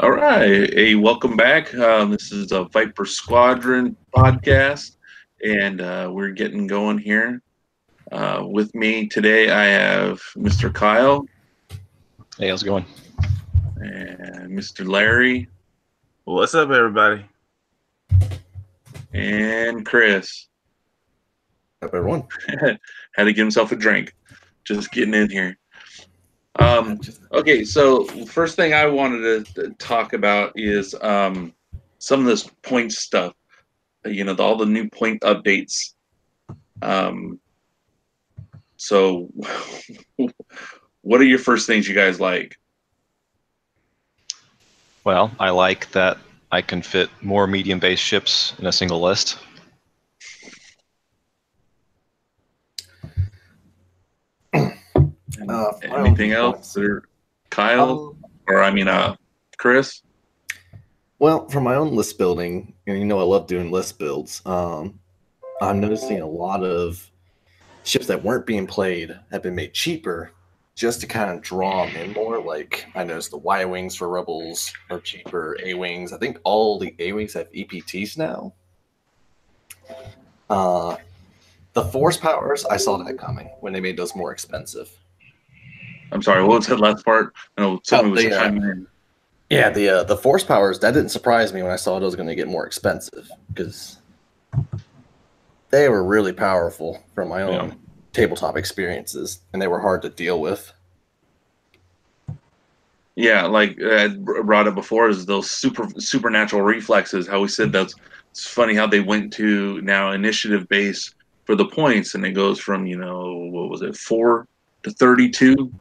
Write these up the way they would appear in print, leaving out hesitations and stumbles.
All right. Hey, welcome back. This is a Viper Squadron podcast, and we're getting going here. With me today, I have Mr. Kyle Hey, how's it going? and Mr. Larry What's up, everybody? and Chris. Up, everyone. Had to get himself a drink. Just getting in here. Okay, so first thing I wanted to talk about is some of this point stuff. All the new point updates. So, what are your first things you guys like? Well, I like that I can fit more medium-based ships in a single list. Anything else, or Kyle, Chris? Well, for my own list building, and I love doing list builds. I'm noticing a lot of ships that weren't being played have been made cheaper, just to kind of draw them in more. Like I noticed the Y wings for Rebels are cheaper. A wings, I think all the A wings have EPTs now. The force powers, I saw that coming when they made those more expensive. I'm sorry, what was that last part? No, somebody was chiming in. Yeah, the force powers, that didn't surprise me when I saw it was going to get more expensive because they were really powerful from my own tabletop experiences, and they were hard to deal with. Yeah, like I brought up before, is those supernatural reflexes. How we said that's it's funny how they went to now initiative base for the points, and it goes from what was it 4 to 32.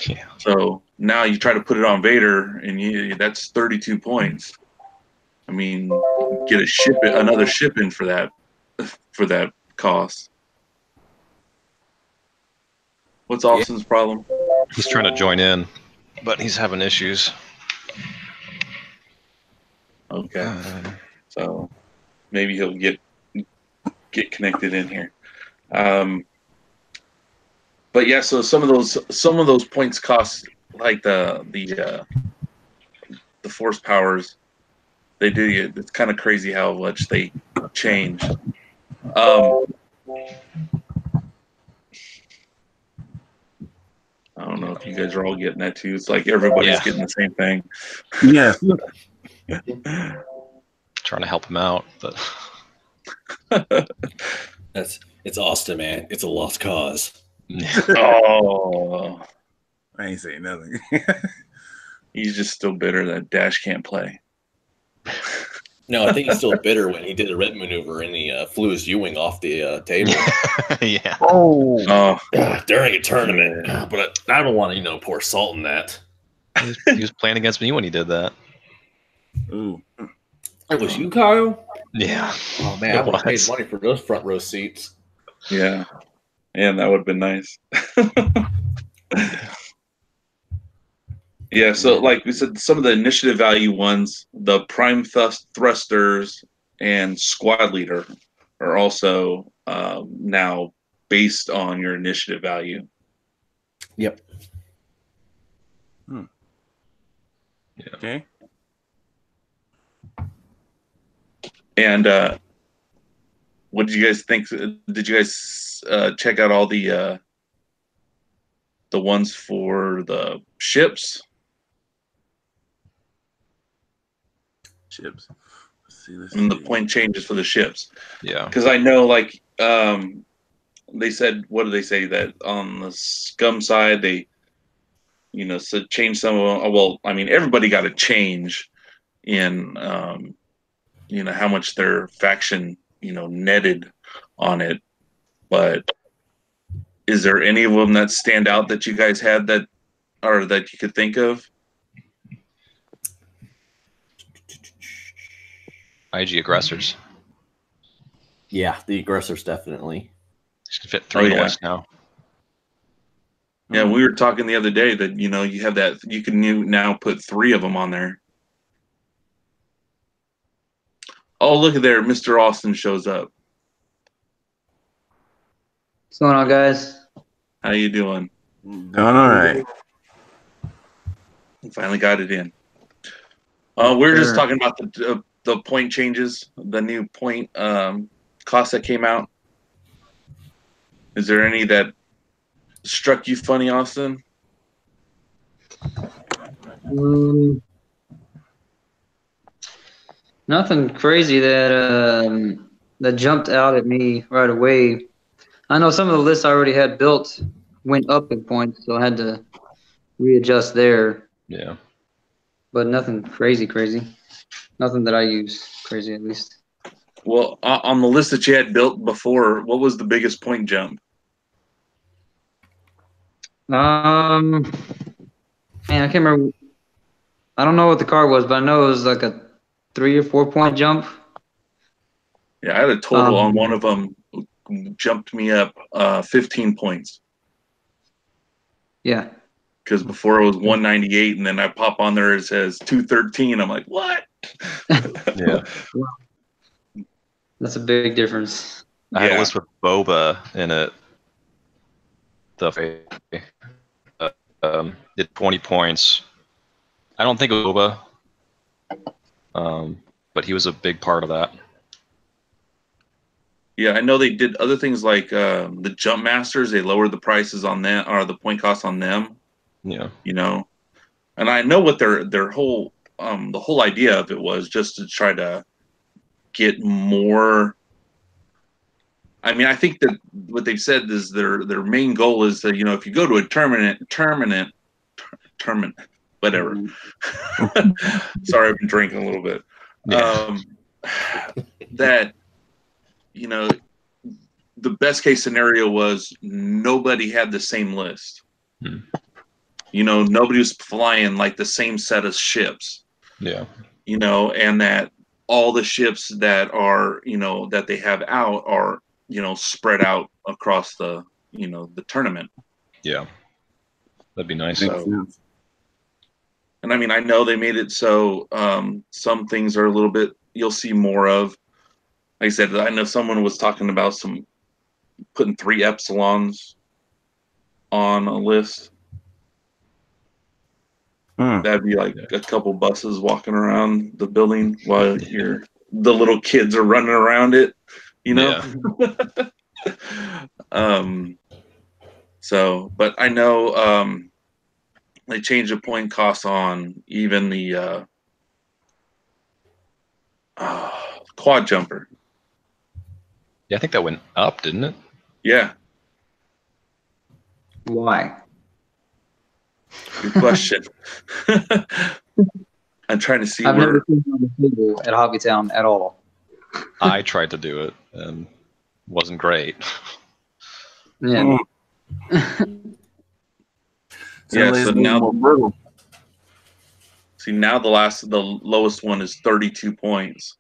Yeah. So now you try to put it on Vader, and that's 32 points. I mean, get another ship in for that cost. What's Austin's problem? He's trying to join in, but he's having issues. Okay, so maybe he'll get connected in here. But yeah, so some of those points cost, like the force powers. They do. It's kind of crazy how much they change. I don't know if you guys are all getting that too. It's like everybody's getting the same thing. Yeah. Trying to help him out, but It's Austin, man. It's a lost cause. Oh, I ain't saying nothing. he's just still bitter that Dash can't play. No, I think he's still bitter when he did a red maneuver and he flew his U-wing off the table. yeah. Oh, during a tournament. But I don't want to, pour salt in that. He was playing against me when he did that. Ooh. It was you, Kyle? Yeah. Oh man, I would have paid money for those front row seats. yeah, that would have been nice. Yeah, so like we said, some of the initiative value ones, the prime thrusters and squad leader, are also now based on your initiative value. Yep. Yeah. Okay. And what did you guys think? Did you guys check out all the ones for the ships? Chips. Let's And the see. point changes for the ships. Yeah. Because I know, like, they said, what did they say? That on the scum side, they, said change some of them. Well, I mean, everybody got a change in, how much their faction, netted on it. But is there any of them that stand out that you guys had that you could think of? IG aggressors. Yeah, the aggressors definitely. Just can fit 3 in the list now. Yeah, we were talking the other day that you have that you can now put 3 of them on there. Oh, look at there, Mr. Austin shows up. What's going on, guys? How you doing? Doing all right. Finally got it in. We're just Sure. talking about the point changes, the new point cost that came out. Is there any that struck you funny, Austin? Nothing crazy that jumped out at me right away. I know some of the lists I already had built went up in points, so I had to readjust there. Yeah. But nothing crazy. Nothing that I use crazy, at least. Well, on the list that you had built before, what was the biggest point jump? Man, I can't remember. I don't know what the card was, but I know it was like a 3 or 4 point jump. Yeah, I had a total on one of them, jumped me up 15 points. Yeah. Because before it was 198, and then I pop on there, it says 213. I'm like, what? Yeah. That's a big difference. I had a list with Boba in it. Did 20 points. I don't think it was Boba, but he was a big part of that. Yeah, I know they did other things like the jump masters. They lowered the prices on them, or the point cost on them. Yeah. You know, and I know what their whole the whole idea of it was just to try to get more. I mean, I think that what they've said is their main goal is that, you know, if you go to a tournament, whatever. Sorry, I've been drinking a little bit. Yeah. That, you know, the best case scenario was nobody had the same list. You know, nobody was flying like the same set of ships. Yeah. You know, and that all the ships that are, you know, that they have out are, you know, spread out across the, you know, the tournament. Yeah. That'd be nice. So, and I mean, I know they made it so some things are a little bit, you'll see more of. Like I said, I know someone was talking about putting 3 epsilons on a list. That'd be like a couple buses walking around the building while the little kids are running around it, you know? Yeah. So, but I know they changed the point cost on even the quad jumper. Yeah, I think that went up, didn't it? Yeah. Why? Good question. I'm trying to see I've where. never seen it on the table at Hobbytown at all. I tried to do it and wasn't great. Yeah. Yeah, so now see, now the lowest one is 32 points.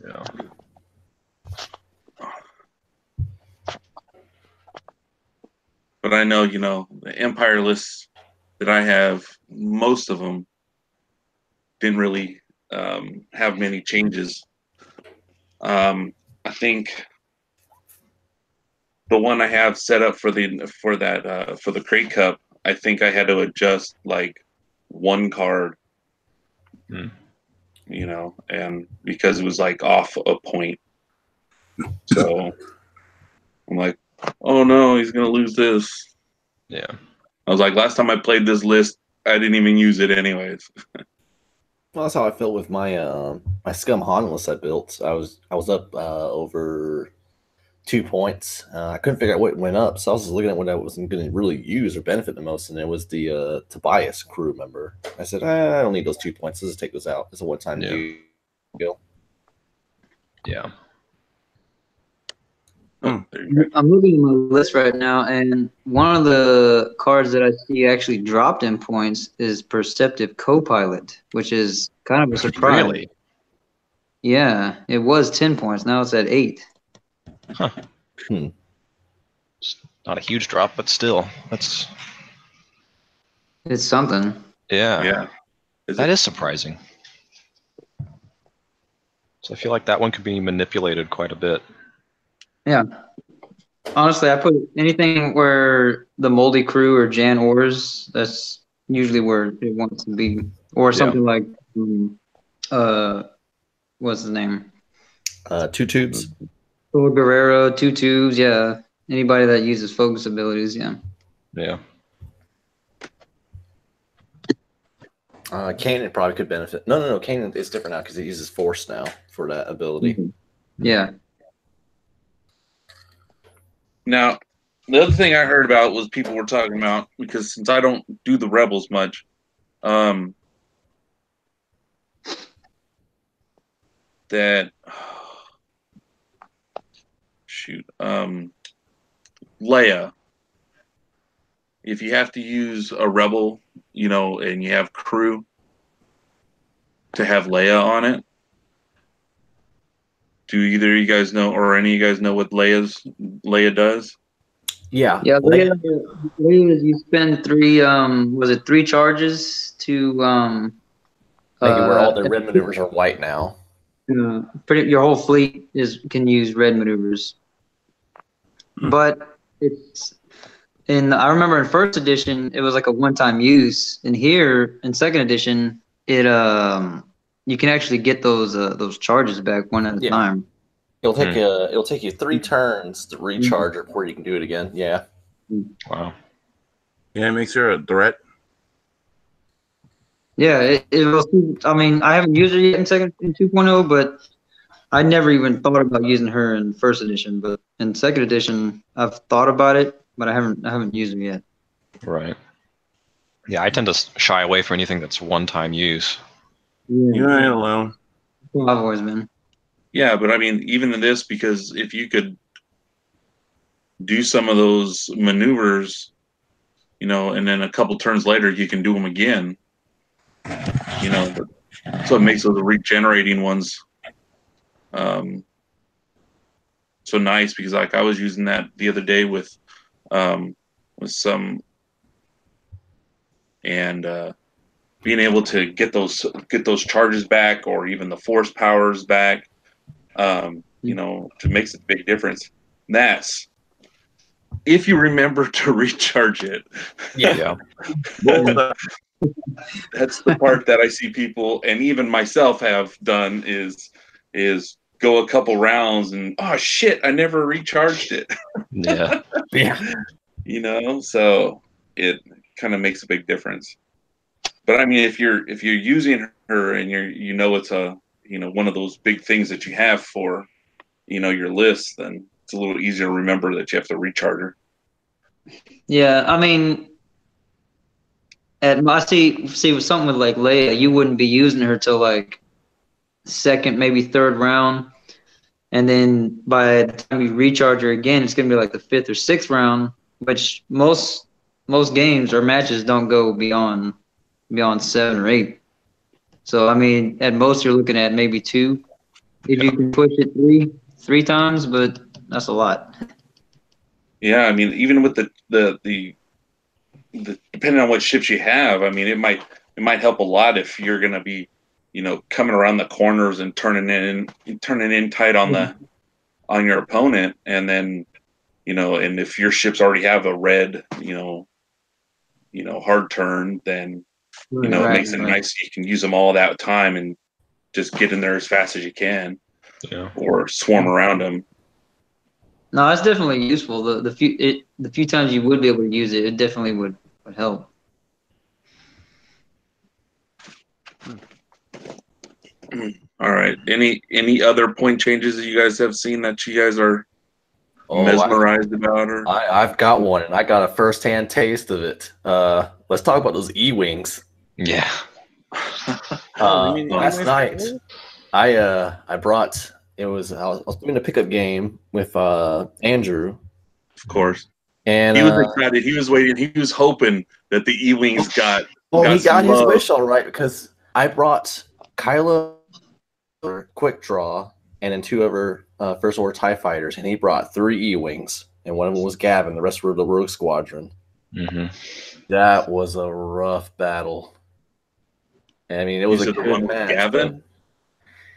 Yeah. But I know, you know, the Empire lists that I have, most of them didn't really have many changes. I think the one I have set up for the Crate Cup, I think I had to adjust like one card, you know, and because it was like off a point. So I'm like, oh no, he's gonna lose this. Yeah. I was like, last time I played this list, I didn't even use it anyways. Well, that's how I felt with my my Scum Han list I built. I was up over 2 points. I couldn't figure out what went up, so I was just looking at what I wasn't going to really use or benefit the most, and it was the Tobias crew member. I said, I don't need those 2 points. Let's just take those out. It's a one-time deal. Yeah. I'm looking at my list right now, and one of the cards that I see actually dropped in points is Perceptive Copilot, which is kind of a surprise. Really? Yeah, it was 10 points. Now it's at 8. Huh. It's not a huge drop, but still, it's something. Yeah. Yeah. That is surprising. So I feel like that one could be manipulated quite a bit. Yeah. Honestly, I put anything where the Moldy Crew or Jan Ors, that's usually where it wants to be. Or something like What's his name? 2 tubes. Thor Guerrero, 2 tubes, yeah. Anybody that uses focus abilities, yeah. Yeah. Kanan probably could benefit. No. Kanan is different now because he uses force now for that ability. Yeah. Now, the other thing I heard about was people were talking about, because since I don't do the Rebels much, that Leia, if you have to use a Rebel, and you have crew, to have Leia on it. Do either of you guys know, or any of you guys know what Leia does? Yeah. Yeah, Leia, you spend 3 charges to Make it where all their red maneuvers are white now. your whole fleet can use red maneuvers. But I remember in first edition it was like a one-time use. And here in second edition, you can actually get those charges back one at a time. It'll take you 3 turns to recharge it before you can do it again. Yeah. Wow. Yeah, it makes her a threat. Yeah, it will. I mean, I haven't used her yet in 2.0, but I never even thought about using her in first edition. But in second edition, I've thought about it, but I haven't used her yet. Right. Yeah, I tend to shy away from anything that's one-time use. Yeah. You ain't alone. I've always been. Yeah, but I mean, even in this, because if you could do some of those maneuvers, and then a couple turns later you can do them again, so it makes those regenerating ones so nice, because like I was using that the other day with some, and being able to get those charges back, or even the force powers back, it makes a big difference. And that's if you remember to recharge it. Yeah. That's the part that I see people, and even myself, have done is go a couple rounds and, oh shit, I never recharged it. Yeah. So it kind of makes a big difference. But I mean, if you're using her and it's a one of those big things that you have for your list, then it's a little easier to remember that you have to recharge her. Yeah, I mean, I see with something with like Leia, you wouldn't be using her till like second, maybe third round, and then by the time you recharge her again, it's gonna be like the 5th or 6th round, which most games or matches don't go beyond 7 or 8. So I mean, at most you're looking at maybe 2, if you can push it 3 times, but that's a lot. Yeah, I mean, even with the depending on what ships you have, I mean, it might help a lot if you're going to be, coming around the corners and turning in tight on your opponent, and then, and if your ships already have a red, hard turn, then it makes it nice. You can use them all that time and just get in there as fast as you can, or swarm around them. No, that's definitely useful. The few times you would be able to use it, it definitely would help. All right. Any other point changes that you guys have seen that you guys are mesmerized about? Or I've got one, and I got a first-hand taste of it. Let's talk about those E-wings. Yeah. Last night, I brought. I was doing a pickup game with Andrew. Of course. And he was excited. He was waiting. He was hoping that the E-wings got. Well, he got his wish all right, because I brought Kylo quick draw and then 2 of her First Order TIE fighters, and he brought 3 E-wings, and one of them was Gavin. The rest were the Rogue Squadron. Mm-hmm. That was a rough battle. I mean, it was a good match. Gavin?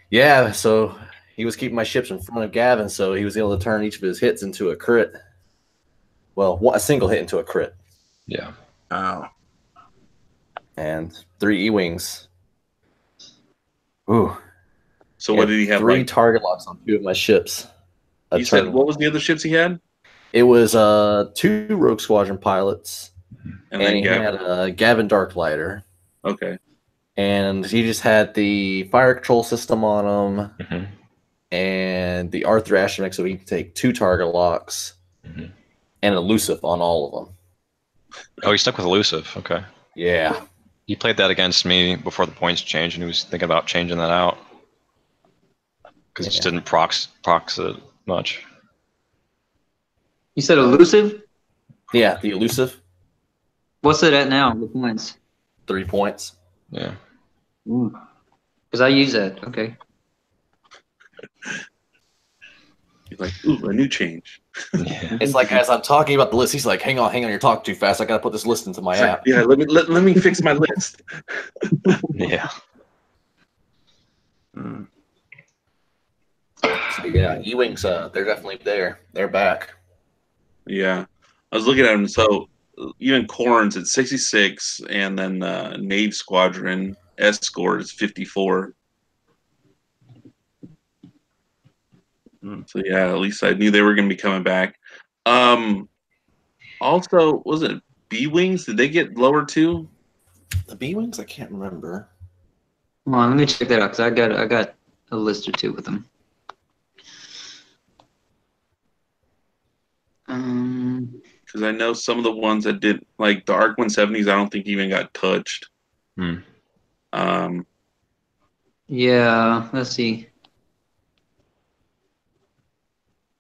Yeah, so he was keeping my ships in front of Gavin, so he was able to turn each of his hits into a crit. Well, a single hit into a crit. Yeah. Wow. And 3 E-wings. Ooh. So what did he have? Three Like target locks on 2 of my ships. you said, what was the other ships he had? It was 2 Rogue Squadron pilots, And and then he had a Gavin Darklighter, Okay. and he just had the fire control system on him, Mhm. and the Arthur Astromech, so he can take 2 target locks, Mhm. and elusive on all of them. Oh, he stuck with elusive. Okay. Yeah. He played that against me before the points changed, and he was thinking about changing that out because it just didn't prox it much. You said elusive? Yeah, the elusive, What's it at now? The points? 3 points. Yeah. Because I use that. Okay. He's like, ooh, a new change. Yeah. It's like as I'm talking about the list, he's like, hang on, you're talking too fast. I got to put this list into my It's like, app. yeah, let me fix my list. Yeah. So yeah, E-Wings, they're definitely there. They're back. Yeah. I was looking at him. So even Corns at 66, and then Nade Squadron Escort is 54. So yeah, at least I knew they were going to be coming back. Also, was it B Wings? Did they get lower too? The B-Wings, I can't remember. Come on, let me check that out because I got a list or two with them. Because I know some of the ones that did, like the ARC 170s, I don't think even got touched. Yeah, let's see.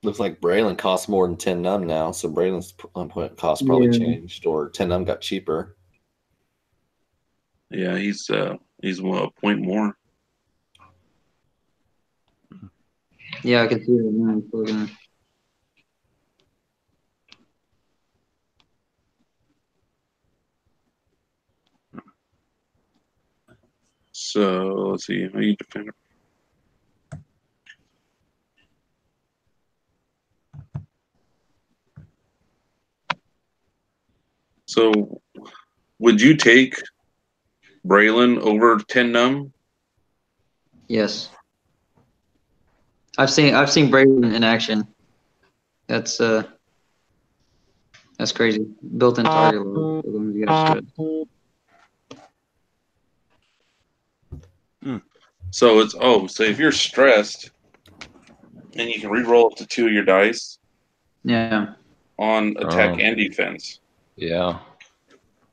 Looks like Braylon costs more than 10 num now, so Braylon's cost probably changed, or 10 num got cheaper. Yeah, he's a point more. Yeah, I can see it now. So let's see. How you defend it? So, would you take Braylon over 10 num? Yes. I've seen Braden in action. That's crazy. Built-in target load. You gotta stress. So so if you're stressed, and you can re-roll up to 2 of your dice Yeah. on attack and defense. Yeah.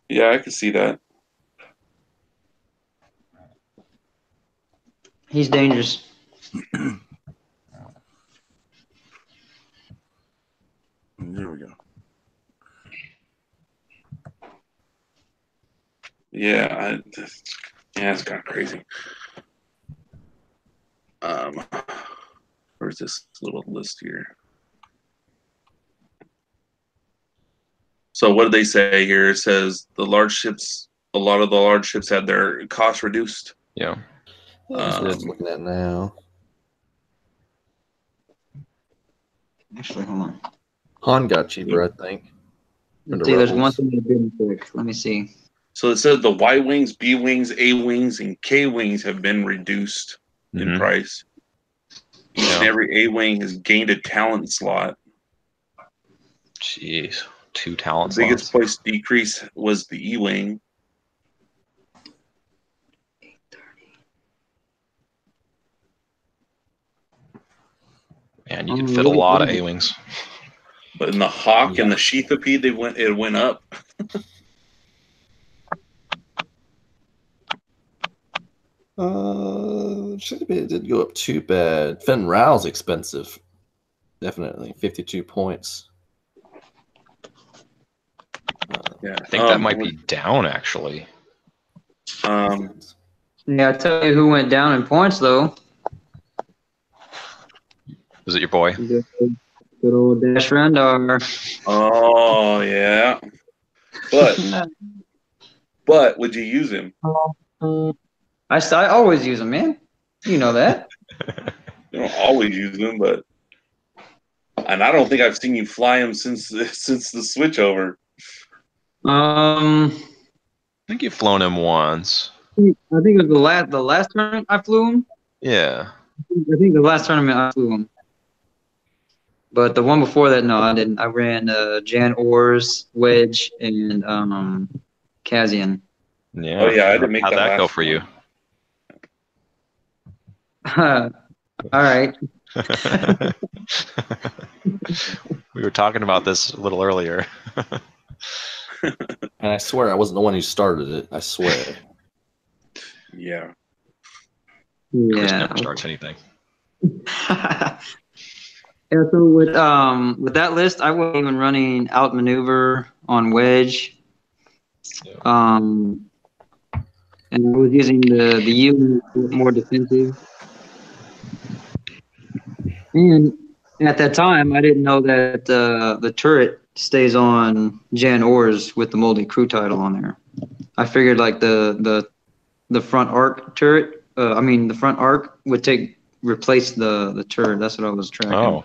Yeah, I can see that. He's dangerous. There we go. Yeah, it's kind of crazy. Where's this little list here? So what did they say here? It says a lot of the large ships had their costs reduced. Yeah. That's what I'm looking at now. Actually, hold on. Han got cheaper, I think. Let's see, there's one thing that didn't fix. Let me see. So it says the Y wings, B wings, A wings, and K wings have been reduced in price. And every A wing has gained a talent slot. Jeez, 2 talent The biggest slots. price decrease was the E wing. Man, you can fit a lot of A-wings. But in the Hawk and the Sheathopede, it went up. It didn't go up too bad. Fenn Rao's expensive. Definitely. 52 points. Yeah. I think that might be down, actually. Yeah, I tell you who went down in points, though. Is it your boy? Good old Dash Rendar. Oh, yeah. But would you use him? I always use them, man. You know that. You don't always use him, and I don't think I've seen you fly him since the switchover. I think you've flown him once. I think it was the last tournament I flew him. Yeah. I think the last tournament I flew him. But the one before that, no, I didn't. I ran Jan Ors, Wedge, and Kazian. Yeah. Oh, yeah, I didn't make How'd that go last for you? All right. We were talking about this a little earlier. And I swear I wasn't the one who started it. I swear. Yeah. Chris Yeah. never starts anything. Yeah, so with that list, I wasn't even running outmaneuver on Wedge. And I was using the U more defensive. And at that time, I didn't know that the turret stays on Jan Ors with the moldy crew title on there. I figured like the front arc turret, the front arc would replace the turret. That's what I was tracking. Oh.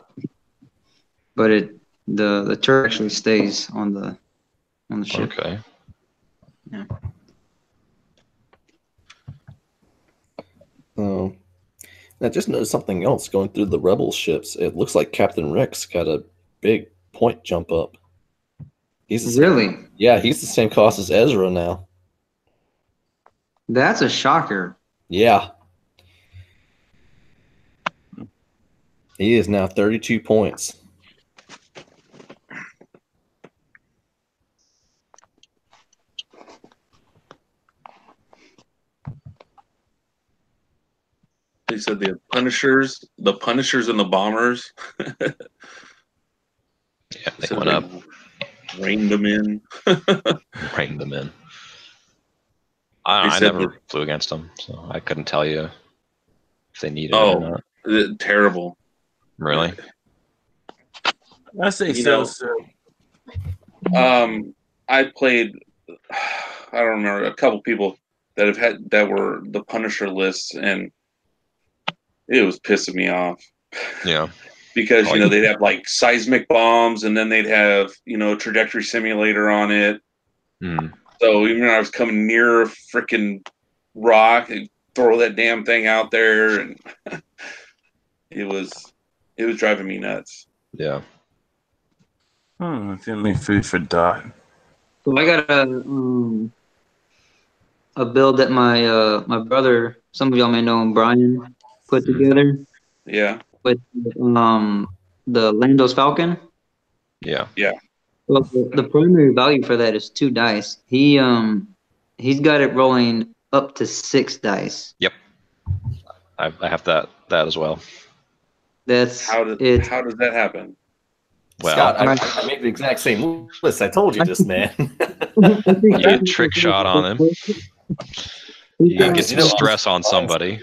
But the turret actually stays on the ship. Okay. Yeah. I just noticed something else going through the Rebel ships. It looks like Captain Rex got a big point jump up. He's Really? Yeah, he's the same cost as Ezra now. That's a shocker. Yeah. He is now 32 points. They said the Punishers and the Bombers. Yeah, they said went up. Reined them in. Reined them in. I said never flew against them, so I couldn't tell you if they needed it or not. Terrible. Really? I say You so. know, So. I played. I don't remember a couple people that were the Punisher lists, and it was pissing me off. Yeah. Because they'd have like seismic bombs, and then they'd have a trajectory simulator on it. Mm. So even when I was coming near a freaking rock, and throw that damn thing out there, and it was driving me nuts. Yeah. Feeling food for thought. So I got a build that my brother, some of y'all may know him, Brian, put together Yeah. with the Landos Falcon. Yeah. Yeah. Well, the primary value for that is 2 dice. He's got it rolling up to 6 dice. Yep. I have that as well. That's How does that happen? Well, Scott, I made the exact same list. I told you this, man. you get trick shot on him. You can get some stress on somebody.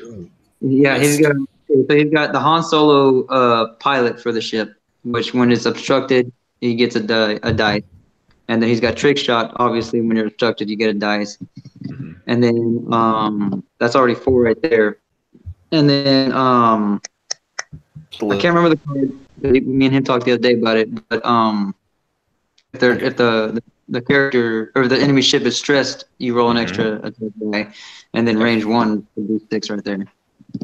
Yeah, he's got the Han Solo pilot for the ship, which when it's obstructed, he gets a dice. And then he's got trick shot. Obviously, when you're obstructed, you get a dice. Mm-hmm. And then that's already 4 right there. And then I can't remember the card. Me and him talked the other day about it. But if the character or the enemy ship is stressed, you roll an extra attack die, and then range 1 would be 6 right there.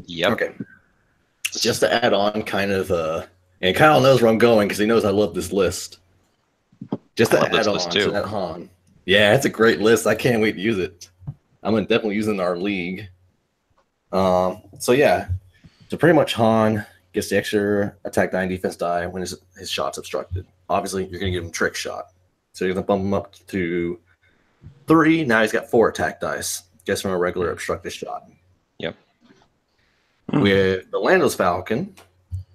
Yep. Okay. Just to add on, kind of, and Kyle knows where I'm going because he knows I love this list. Just to add on to that Han. Yeah, it's a great list. I can't wait to use it. I'm gonna definitely use it in our league. So yeah, so pretty much Han gets the extra attack die and defense die when his shot's obstructed. Obviously, you're gonna give him trick shot, so you're gonna bump him up to 3. Now he's got 4 attack dice just from a regular obstructed shot. Yep. With the Lando's Falcon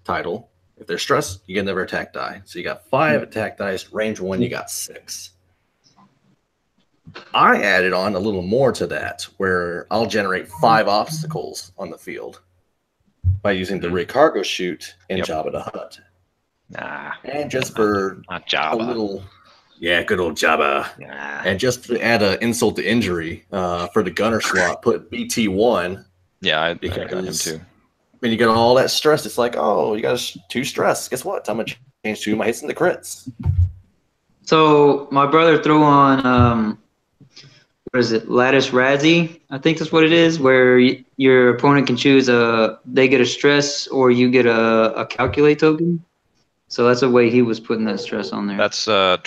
title, if they're stressed, you get another attack die. So you got 5 attack dice, range 1, you got 6. I added on a little more to that, where I'll generate 5 obstacles on the field by using the recargo chute in Jabba the Hutt. Nah. And just for not Jabba. a little, good old Jabba. Nah. And just to add an insult to injury, for the gunner slot, put BT1. Yeah, I got him too. When you get all that stress, it's like, oh, you got 2 stress. Guess what? I'm going to change 2 of my hits into crits. So my brother threw on what is it? Lattice Razzie, I think that's what it is, where your opponent can choose they get a stress or you get a calculate token. So that's the way he was putting that stress on there. That's 000.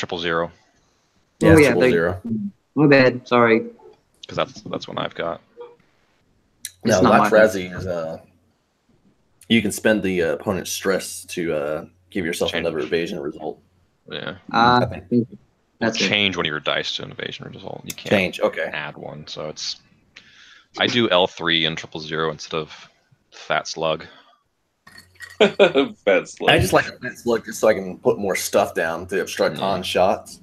Yeah, Oh, it's yeah, 000. my bad. Sorry. Because that's what I've got. It's No, not my Laprazzi is you can spend the opponent's stress to give yourself Change. another evasion result. Yeah. I think. Or That's it. change one of your dice to an evasion result. You can't Change, okay. add one. So it's. I do L3 and 000 instead of Fat Slug. Fat slug. I just like the fat slug just so I can put more stuff down to obstruct Han shots.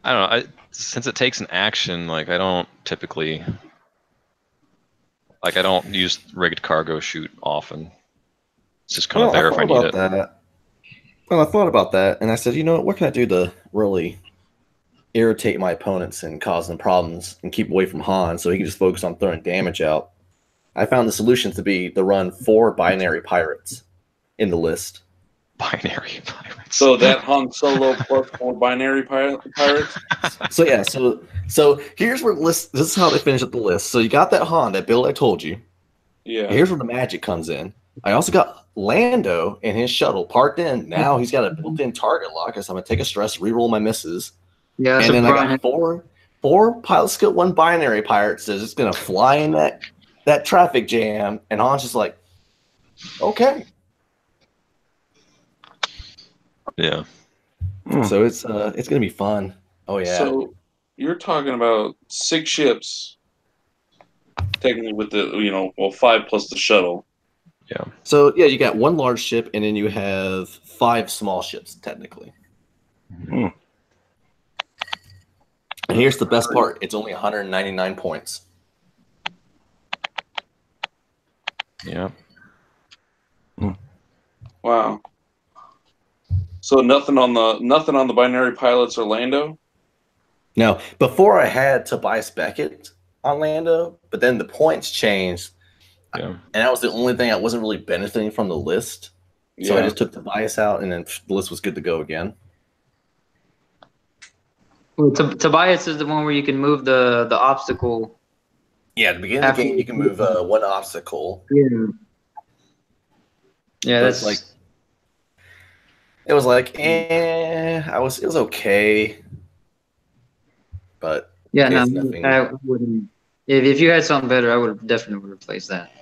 I don't know. Since it takes an action, like I don't typically. Like I don't use rigged cargo shoot often. It's just kind of there if I need it. Well, I thought about that, and I said, you know what can I do to really irritate my opponents and cause them problems and keep away from Han so he can just focus on throwing damage out? I found the solution to be to run 4 binary pirates in the list. Binary pirates. So that Han Solo plus 4 binary pirates. So yeah, so here's where the list. This is how they finish up the list. So you got that Han, that build I told you. Yeah. Here's where the magic comes in. I also got Lando in his shuttle parked in. Now he's got a built-in target lock. So I'm gonna take a stress, reroll my misses. Yeah, And then I got four pilot skill 1 binary pirates that's just gonna fly in that traffic jam, and Han's just like, okay. Yeah. So it's gonna be fun. Oh yeah. So you're talking about 6 ships, technically with the 5 plus the shuttle. Yeah. So yeah, you got 1 large ship, and then you have 5 small ships technically. Hmm. And here's the best part: it's only 199 points. Yeah. Wow. So nothing on the binary pilots or Lando. Now, before I had Tobias Beckett on Lando, but then the points changed, Yeah. and that was the only thing I wasn't really benefiting from the list. So I Yeah. just took Tobias out, and then the list was good to go again. Well, Tobias is the one where you can move the obstacle. Yeah, at the beginning of the game, you can move 1 obstacle. Yeah. Yeah, But that's like it was like, it was okay, but yeah. No, it's nothing. I wouldn't. If you had something better, I would definitely replace that.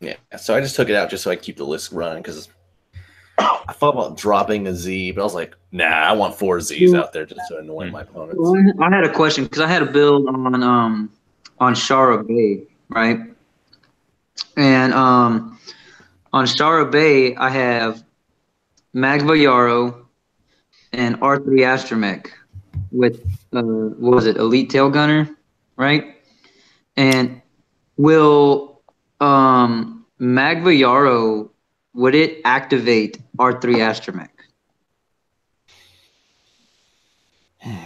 Yeah, so I just took it out just so I keep the list running because I thought about dropping a Z, but I was like, nah, I want 4 Zs out there just to annoy my opponents. Well, I had a question because I had a build on Shara Bay, right? And on Shara Bay, I have Magva Yarrow and R3 Astromech with what was it, Elite Tail Gunner, right? And will Magva Yarrow, would it activate R3 Astromech?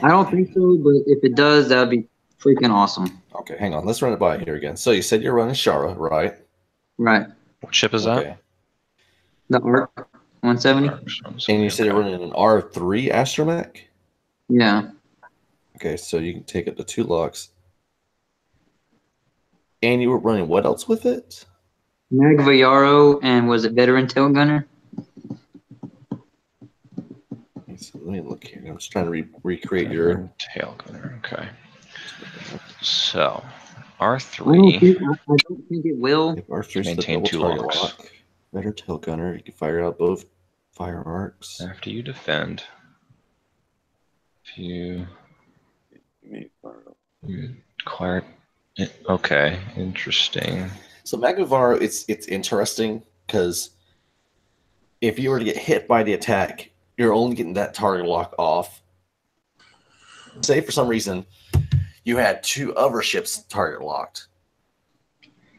I don't think so, but if it does, that would be freaking awesome. Okay, hang on. Let's run it by here again. So you said you're running Shara, right? Right. What ship is that? Okay. The ARC 170? And you said you're running an R3 Astromech? Yeah. Okay, so you can take it to 2 locks. And you were running what else with it? Magva Yarrow and was it Veteran Tail Gunner? So let me look here. I'm just trying to recreate your. Tail gunner. Okay. So I R3. don't think it will. If R3 is the Maintain double 2 target locks. lock, better tail gunner. You can fire out both fire arcs. After you defend, if you acquire. Okay, interesting. So Magavaro, it's interesting because if you were to get hit by the attack, you're only getting that target lock off. Say for some reason you had 2 other ships target locked,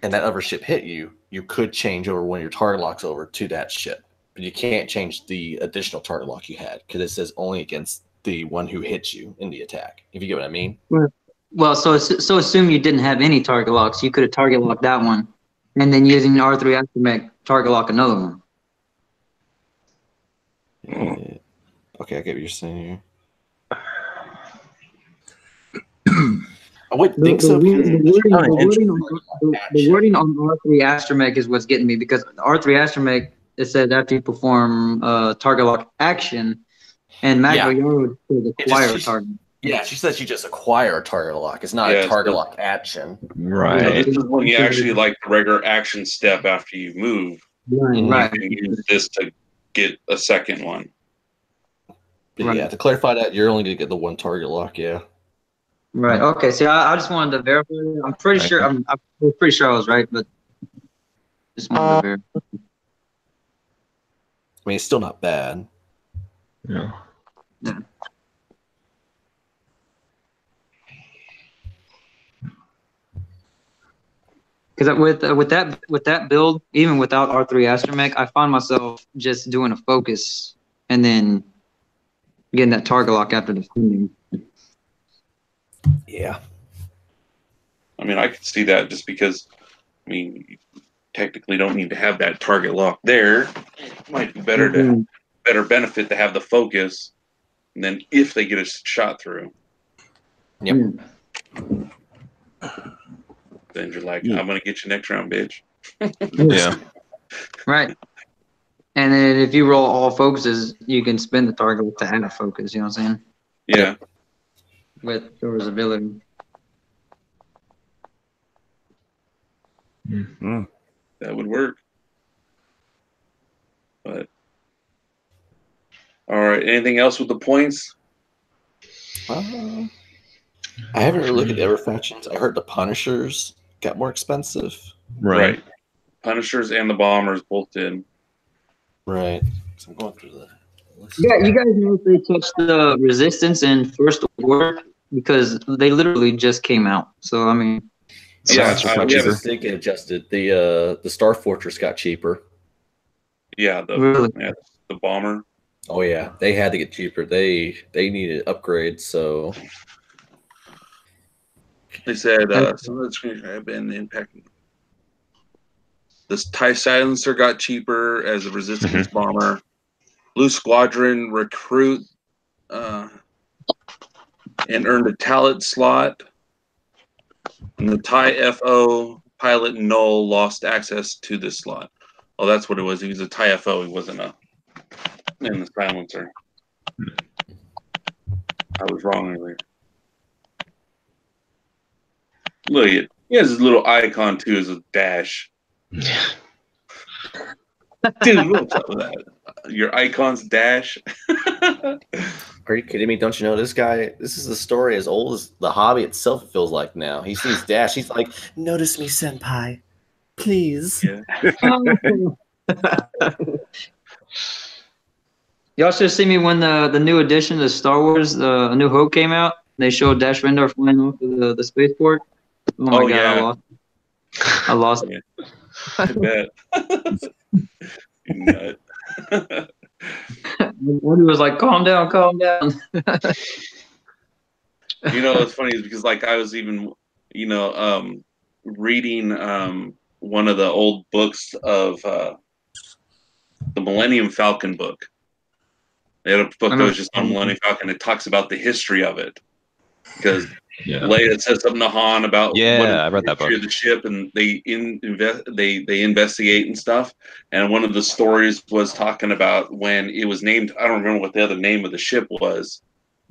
and that other ship hit you, you could change over one of your target locks over to that ship, but you can't change the additional target lock you had because it says only against the one who hits you in the attack. If you get what I mean. Well, so assume you didn't have any target locks. You could have target locked that one, and then using the R3 Astromech target lock another one. Okay, I get what you're saying here. wouldn't think so. The wording on R3 Astromech is what's getting me, because R3 Astromech, it says after you perform target lock action, and Magma Yard says acquire a target. Yeah, she says you just acquire a target lock. It's not a target lock action. Right. So this is when you actually like the regular action step after you move. Right. You can use this to get a second one. But yeah, to clarify that, you're only going to get the one target lock, yeah. Right. Okay. See, I just wanted to verify that. I'm pretty sure. I'm pretty sure I was right, but just wanted to verify. I mean, it's still not bad. Yeah. Because with that build, even without R3 Astromech, I find myself just doing a focus and then getting that target lock after defending. Yeah. I mean, I could see that just because, I mean, you technically don't need to have that target lock there. It might be better better benefit to have the focus, and then if they get a shot through. Yep. Then you're like, I'm going to get you next round, bitch. Yeah. Right. And then if you roll all focuses, you can spin the target to add a focus, you know what I'm saying? Yeah. With Thor's ability. That would work. But all right, anything else with the points? I haven't really looked at the other factions. I heard the Punishers got more expensive. Right. Punishers and the Bombers both did. Right. So I'm going through the list. Yeah, you guys know if they touched the Resistance and First Order, because they literally just came out. So I mean, Yeah, Did get adjusted. The Star Fortress got cheaper. Yeah, really? The Bomber. Oh yeah, they had to get cheaper. They needed upgrades, so They said some of the screens have been impacting. This TIE Silencer got cheaper as a resistance bomber. Blue Squadron recruit and earned a talent slot. And the TIE FO pilot Null lost access to this slot. Oh, that's what it was. He was a TIE FO. He wasn't in the silencer. I was wrong earlier. Look at it. He has his little icon too as a dash. Dude, what's up with that? Your icon's dash. are you kidding me? Don't you know this guy? This is a story as old as the hobby itself, it feels like now. He sees Dash, he's like, notice me, senpai. Please. Yeah. Y'all should see me when the new edition of Star Wars, A New Hope came out. They showed Dash Rendar flying off of the spaceport. Oh my god, I lost it. I bet. You nut. Woody was like, calm down, calm down. You know, what's funny is because like I was even, reading one of the old books of the Millennium Falcon book. They had a book that was just on Millennium Falcon. It talks about the history of it because Leia says something to Han about I read that book. of the ship, and they investigate and stuff. And one of the stories was talking about when it was named. I don't remember what the other name of the ship was,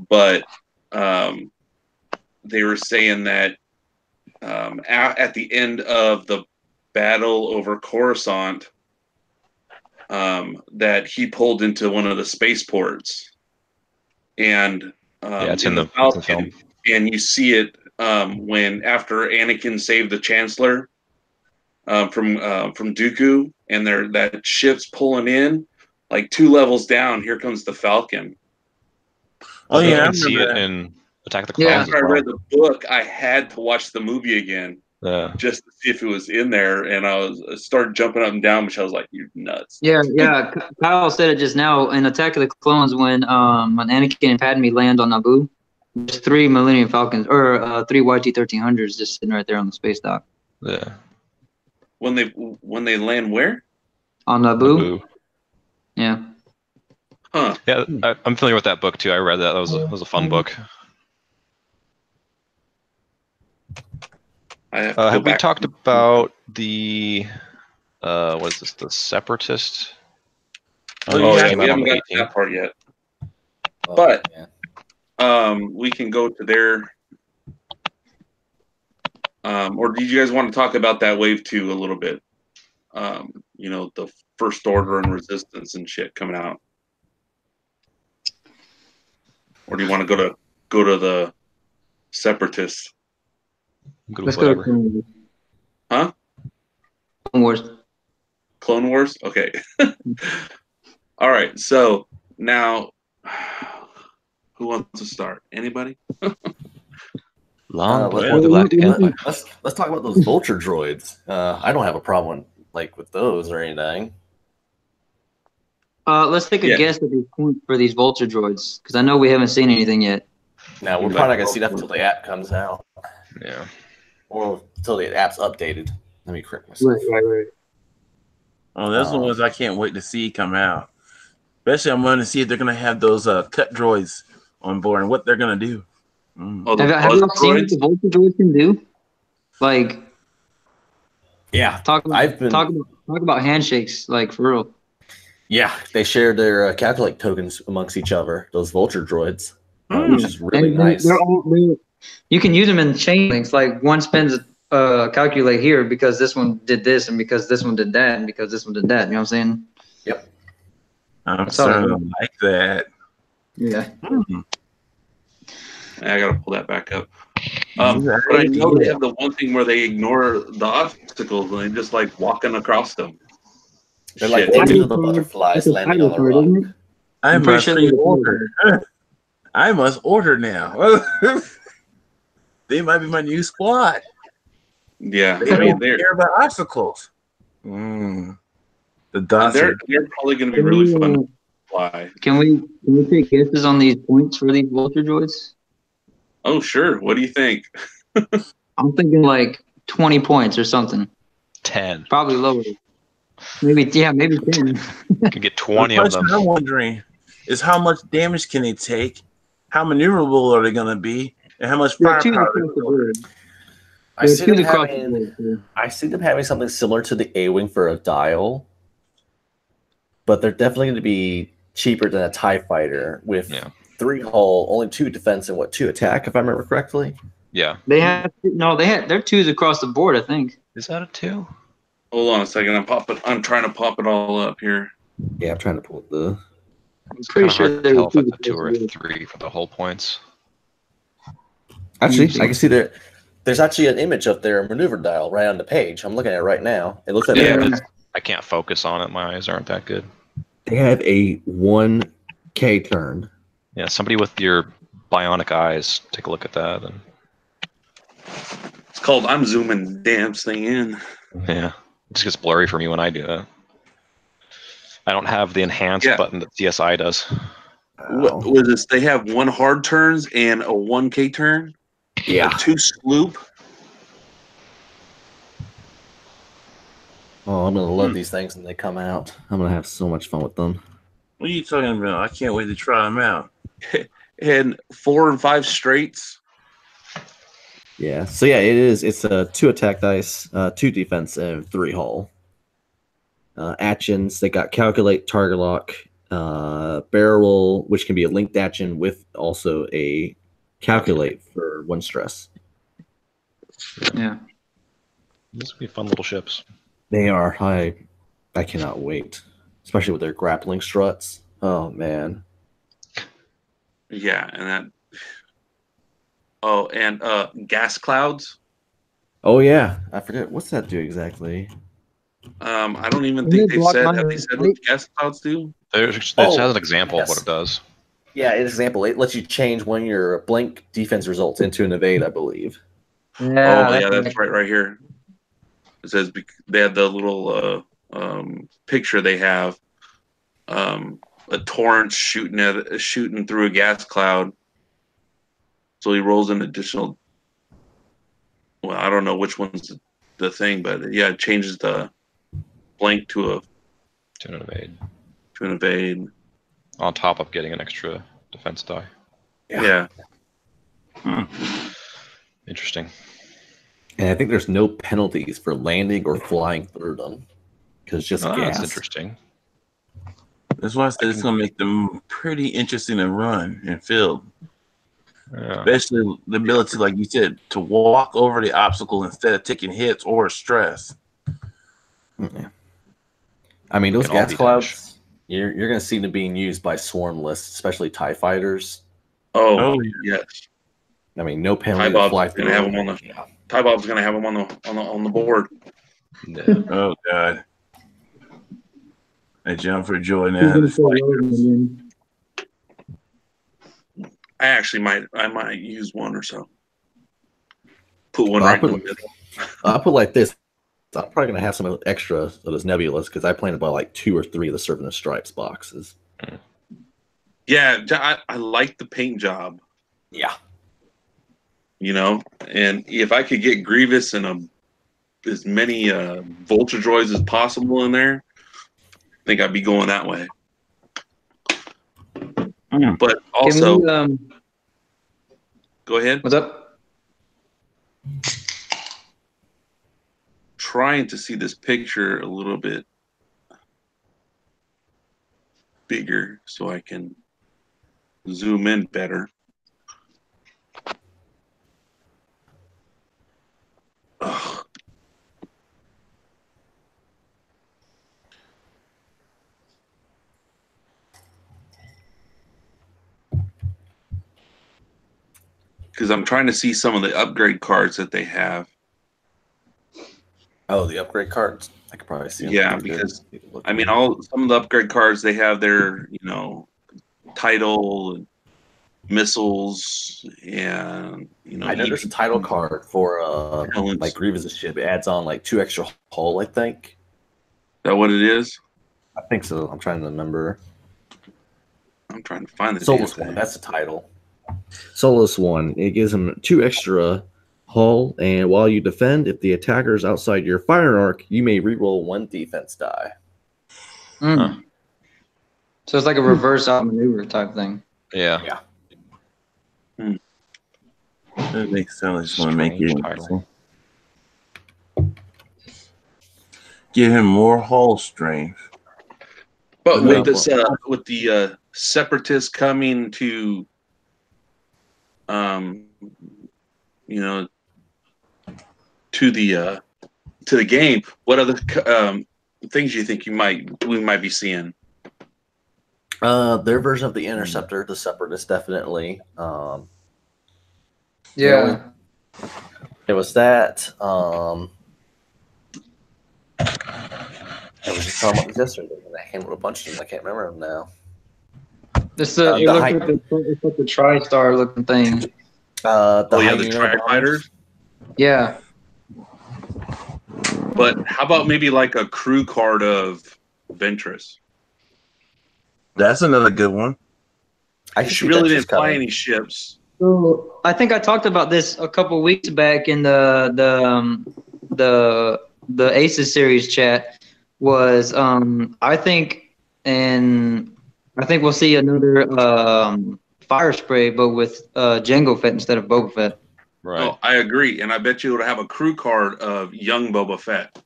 but they were saying that at the end of the battle over Coruscant, that he pulled into one of the spaceports, and it's in the film. And you see it when after Anakin saved the Chancellor from Dooku, and that ship's pulling in, like 2 levels down. Here comes the Falcon. Oh You yeah, can see it in Attack of the Clones. Yeah. as After I well. read the book, I had to watch the movie again Yeah. just to see if it was in there, and I started jumping up and down, which I was like, "You're nuts." Yeah. Kyle said it just now in Attack of the Clones when Anakin and Padme land on Naboo. There's 3 Millennium Falcons or 3 YT-1300s just sitting right there on the space dock. Yeah. When they land where? On Naboo. Yeah. Huh. Yeah, I'm familiar with that book too. I read that. That was a fun book. I have to go Have we back. talked about the what is this? The Separatist? Oh Oh, yeah, came we out on haven't the got to 18th. that part yet. Oh, But- yeah. We can go to their. Or did you guys want to talk about that wave 2 a little bit? The First Order and Resistance and shit coming out. Or do you want to go to the Separatists? Good with Let's go to whatever. Clone Wars. Huh? Clone Wars. Clone Wars? Okay. All right. So now, who wants to start? Anybody? Long Well, before the Galactic Empire. let's talk about those vulture droids. I don't have a problem with those or anything. Let's take a Yeah. guess at the point for these vulture droids, because I know we haven't seen anything yet. Now we're probably not gonna see that until the app comes out, Yeah. or until the app's updated. Let me correct myself. Right. Oh, those are the ones I can't wait to see come out. Especially, I'm going to see if they're going to have those cut droids on board and what they're going to do. Oh, the Have you Buzz seen what droids? the vulture droids can do? Like, Yeah, talk I've been. talk about handshakes, like for real. Yeah, they share their calculate tokens amongst each other. Those vulture droids, which is really And nice. you can use them in chain links. Like one spends calculate here because this one did this, and because this one did that, and because this one did that. You know what I'm saying? Yep. I'm That's all starting I to like that. Yeah. I gotta pull that back up. These are But I know they ideas. have the one thing where they ignore the obstacles and they just like walking across them. They're like Shit. thinking of the butterflies That's a landing on a pilot, rock. isn't it? I I'm pretty must sure they- pre-order. I must order now. They might be my new squad. Yeah, They I mean don't care about obstacles. The dots they're are probably going to be really fun to fly. Can we take guesses on these points for these vulture droids? Oh sure, what do you think? I'm thinking like 20 points or something. 10. Probably lower. Maybe 10. You can get 20 the of question them. I'm wondering is how much damage can they take? How maneuverable are they going to be? And how much There are two firepower? across the board. I There are see two them across the having. board. too. I see them having something similar to the A-wing for a dial, but they're definitely going to be cheaper than a TIE fighter with Yeah. 3 hull, only 2 defense and 2 attack, if I remember correctly. Yeah. They're twos across the board, I think. Is that a 2? Hold on a second, I'm trying to pop it all up here. Yeah, I'm trying to pull the. I'm pretty sure hard to they're tell if twos it's a 2 across or the a board. 3 for the whole points. Actually, I can see there's actually an image of their maneuver dial right on the page. I'm looking at it right now. It looks like Yeah. I can't focus on it. My eyes aren't that good. they have a 1K turn. Yeah, somebody with your bionic eyes, take a look at that. And It's called I'm zooming damn thing in. yeah, it just gets blurry for me when I do that. I don't have the enhanced Yeah. button that CSI does. What was this? They have 1 hard turns and a 1K turn? Yeah. A 2 sloop? Oh, I'm gonna love these things when they come out. I'm gonna have so much fun with them. What are you talking about? I can't wait to try them out. And 4 and 5 straights. Yeah. So yeah, it is. It's 2 attack dice, 2 defense, and 3 hull. Actions. They got calculate, target lock, barrel roll, which can be a linked action with also a calculate for 1 stress. Yeah. These would be fun little ships. They are. I cannot wait, especially with their grappling struts. Oh man. Yeah, and that. Oh, and gas clouds. Oh yeah, I forget what's that do exactly. I don't even Can think they they block said. mine Have they with said light? what gas clouds do? It Oh, has an example of what yes. it does. Yeah, an example. It lets you change one of your blank defense results into an evade, I believe. Yeah, that's right here. It says they had the little picture. They have a torrent shooting through a gas cloud. So he rolls an additional. Well, I don't know which one's the thing, but yeah, it changes the blank to To an evade. an evade. On top of getting an extra defense die. Yeah. Interesting. And I think there's no penalties for landing or flying through them because just Oh, gas. that's interesting. That's why I said it's going to make them pretty interesting to run and field. Yeah. Especially the ability, like you said, to walk over the obstacle instead of taking hits or stress. Yeah. I mean, those Can all gas be clouds, you're going to see them being used by swarm lists, especially TIE fighters. Oh, yeah. yes. I mean, no Ty penalty to Bob's fly gonna through. have them on the. Ty Bob's gonna have them on the board. Yeah. Oh God! I jump for joy now. I might use one or so. Put one Well, right in the middle. I'll put it like this. I'm probably going to have some extra of those nebulas because I plan to buy like 2 or 3 of the Servant of Stripes boxes. Yeah, I like the paint job. Yeah. You know, and if I could get Grievous and as many Vulture droids as possible in there, I think I'd be going that way. But also, go ahead. What's up? Trying to see this picture a little bit bigger so I can zoom in better. Ugh. Because I'm trying to see some of the upgrade cards that they have. Oh, the upgrade cards. I could probably see them. Yeah, because I mean, some of the upgrade cards they have their, title and missiles, and I know there's a title card for like Grievous' ship. It adds on like 2 extra hull, I think. Is that what it is? I think so. I'm trying to remember. I'm trying to find the Solus 1. That's the title. Solus 1. It gives him 2 extra hull, and while you defend, if the attacker is outside your fire arc, you may reroll 1 defense die. Huh. So it's like a reverse outmaneuver type thing. Yeah. That makes sense. I just want to make it interesting. Give him more hull strength. But with this, with the separatists coming to, to the game, what other things do you think we might be seeing? Their version of the Interceptor, the Separatist, definitely. Yeah. It was that. I was just talking about this yesterday, and I handled a bunch of them. I can't remember them now. It's like the TriStar looking thing. The Tri-Fighters? Yeah. But how about maybe like a crew card of Ventress? That's another good one. She really didn't fly any ships. So I think I talked about this a couple weeks back in the Aces series chat. Was I think we'll see another fire spray, but with Jango Fett instead of Boba Fett. Right. Oh, I agree, and I bet you it'll have a crew card of young Boba Fett.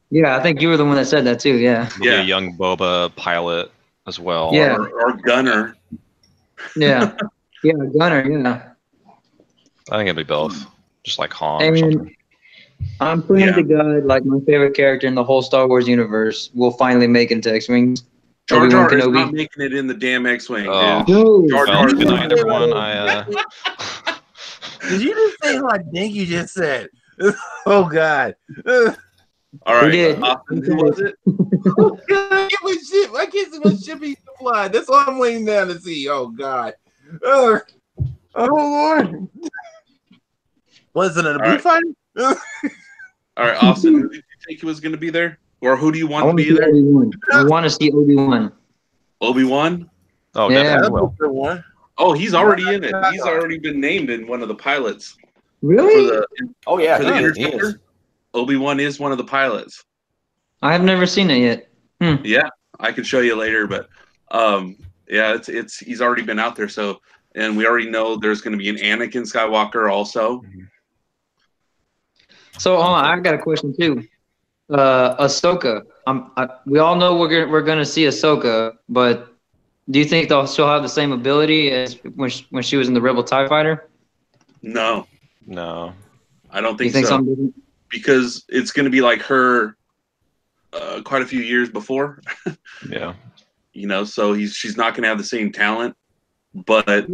Yeah, I think you were the one that said that too. Yeah. Yeah, a young Boba pilot as well. Yeah. Or Gunner. Yeah. Yeah, Gunner. Yeah. I think it'd be both, just like Han or something. I'm praying to God, like my favorite character in the whole Star Wars universe will finally make it into X-Wings. Jar Jar is not making it in the damn X-Wing, dude. No. Jar Jar. Good night, everyone. Did you just say what I think you just said? Oh God. All right. Did. Who was it? Oh God, get my ship. I can't see my ship being fly. That's all I'm waiting down to see. Oh God. Oh Lord. Was it a blue fighter? All right, Austin, who did you think was going to be there? Or who do you want to be there? I want to see Obi-Wan. Obi-Wan? Oh, yeah. definitely will. Oh, he's already in it. He's already been named in one of the pilots. Really? For yeah. the Interceptor. Obi-Wan is one of the pilots. I have never seen it yet. Yeah, I can show you later, but yeah, it's he's already been out there. So, and we already know there's going to be an Anakin Skywalker also. So I got a question too. Ahsoka. We all know we're gonna see Ahsoka, but do you think she'll have the same ability as when she was in the Rebel TIE Fighter? No, No. I don't Do you think think so. something different? Because it's going to be like her quite a few years before, Yeah. so she's not going to have the same talent. But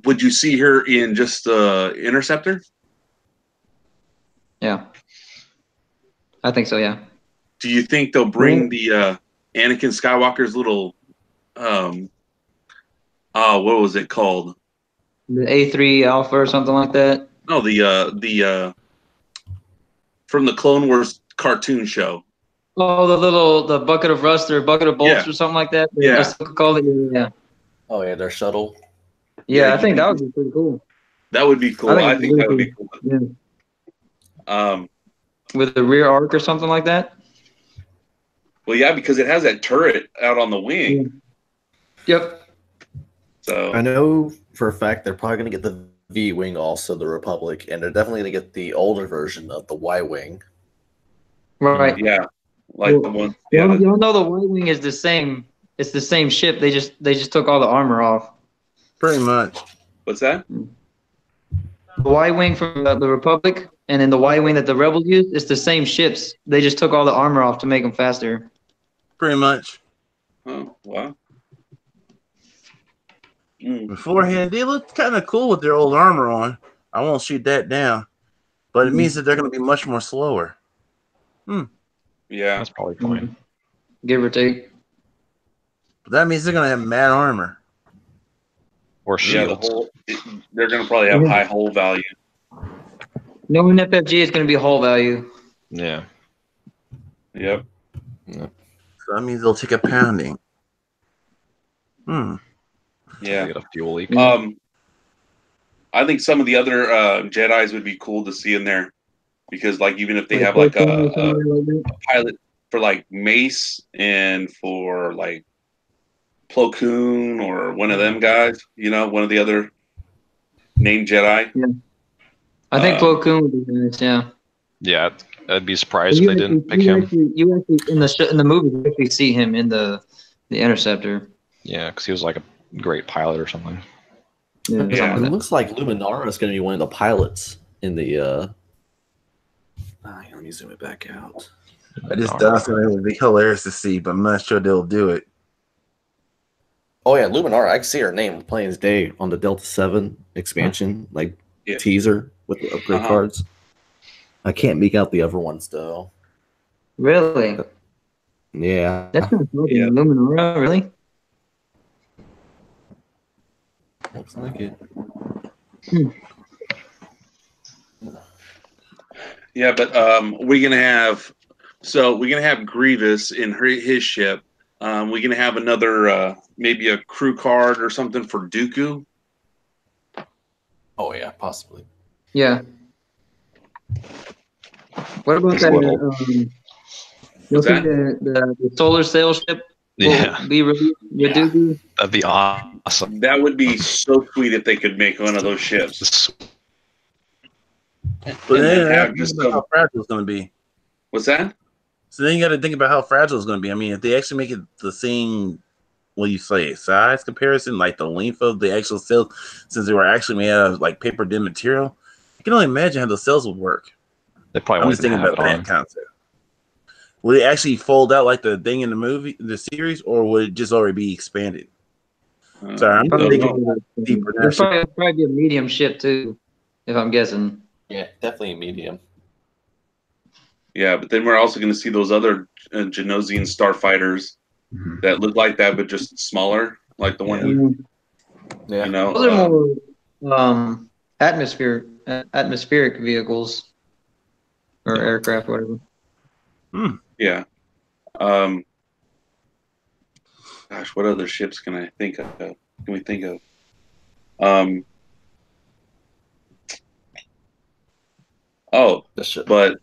would you see her in just Interceptor? Yeah, I think so. Yeah. Do you think they'll bring the Anakin Skywalker's little what was it called? The A3 Alpha or something like that. No, the from the Clone Wars cartoon show. Oh, the bucket of rust or bucket of bolts Yeah. or something like that. Yeah. Ahsoka called it. Yeah. Oh yeah, their shuttle. Yeah, Yeah, I think that would be pretty cool. That would be cool. I think that would be cool. Yeah. With the rear arc or something like that. Well, yeah, because it has that turret out on the wing. Yep. So I know for a fact they're probably going to get the V Wing, also the Republic, and they're definitely going to get the older version of the Y Wing. Right. yeah, like the one. Yeah. Yeah, Y'all know the Y Wing is the same. It's the same ship. They just took all the armor off. Pretty much. what's that? The Y Wing from the Republic, and then the Y Wing that the Rebels used, it's the same ships. They just took all the armor off to make them faster. Pretty much. Oh, wow. Beforehand, they looked kind of cool with their old armor on. I won't shoot that down, but it means that they're going to be much more slower. Yeah, That's probably fine. Give or take. But that means they're going to have mad armor. Or yeah. shields. They're going to probably have high hull value. Knowing FFG is going to be hull value. Yeah. Yep. So that means they'll take a pounding. Yeah. Get a fuel leak. I think some of the other Jedis would be cool to see in there, because like even if they have like a pilot for like Mace and for like Plo Koon or one of them guys, one of the other named Jedi. Yeah. I think Plo Koon would be nice. Yeah. Yeah, I'd be surprised if they didn't pick him. You actually in the movie you actually see him in the Interceptor. Yeah, because he was like a great pilot or something. Yeah. It looks like Luminara is going to be one of the pilots in the. Let me zoom it back out. I just thought it would be hilarious to see, but I'm not sure they'll do it. Oh yeah, Luminara. I can see her name plain as day on the Delta 7 expansion, teaser with the upgrade cards. I can't make out the other ones though. Really? Yeah. That's not Luminara, really? Looks like it. Yeah, but we're gonna have Grievous in his ship. We're gonna have another maybe a crew card or something for Dooku. Oh yeah, possibly. Yeah. What about that? What's that? The solar sail ship? Yeah. Be released with Dooku? That'd be awesome. That would be so sweet if they could make one of those ships. But then have just how fragile it's going to be. What's that? So then you got to think about how fragile it's going to be. I mean, if they actually make it the same, what do you say, size comparison, like the length of the actual cells, since they were actually made out of like paper thin material, you can only imagine how the cells would work. They probably I'm won't just thinking have about it that on. concept. Will it actually fold out like the thing in the movie, the series, or would it just already be expanded? Sorry, I'm thinking about deeper. It'd probably be a medium ship too, if I'm guessing. Yeah, definitely a medium. Yeah, but then we're also going to see those other Genosian starfighters that look like that, but just smaller, like the one. Yeah. Those are more atmospheric vehicles or aircraft, whatever. Yeah. Gosh, what other ships can I think of? Can we think of? But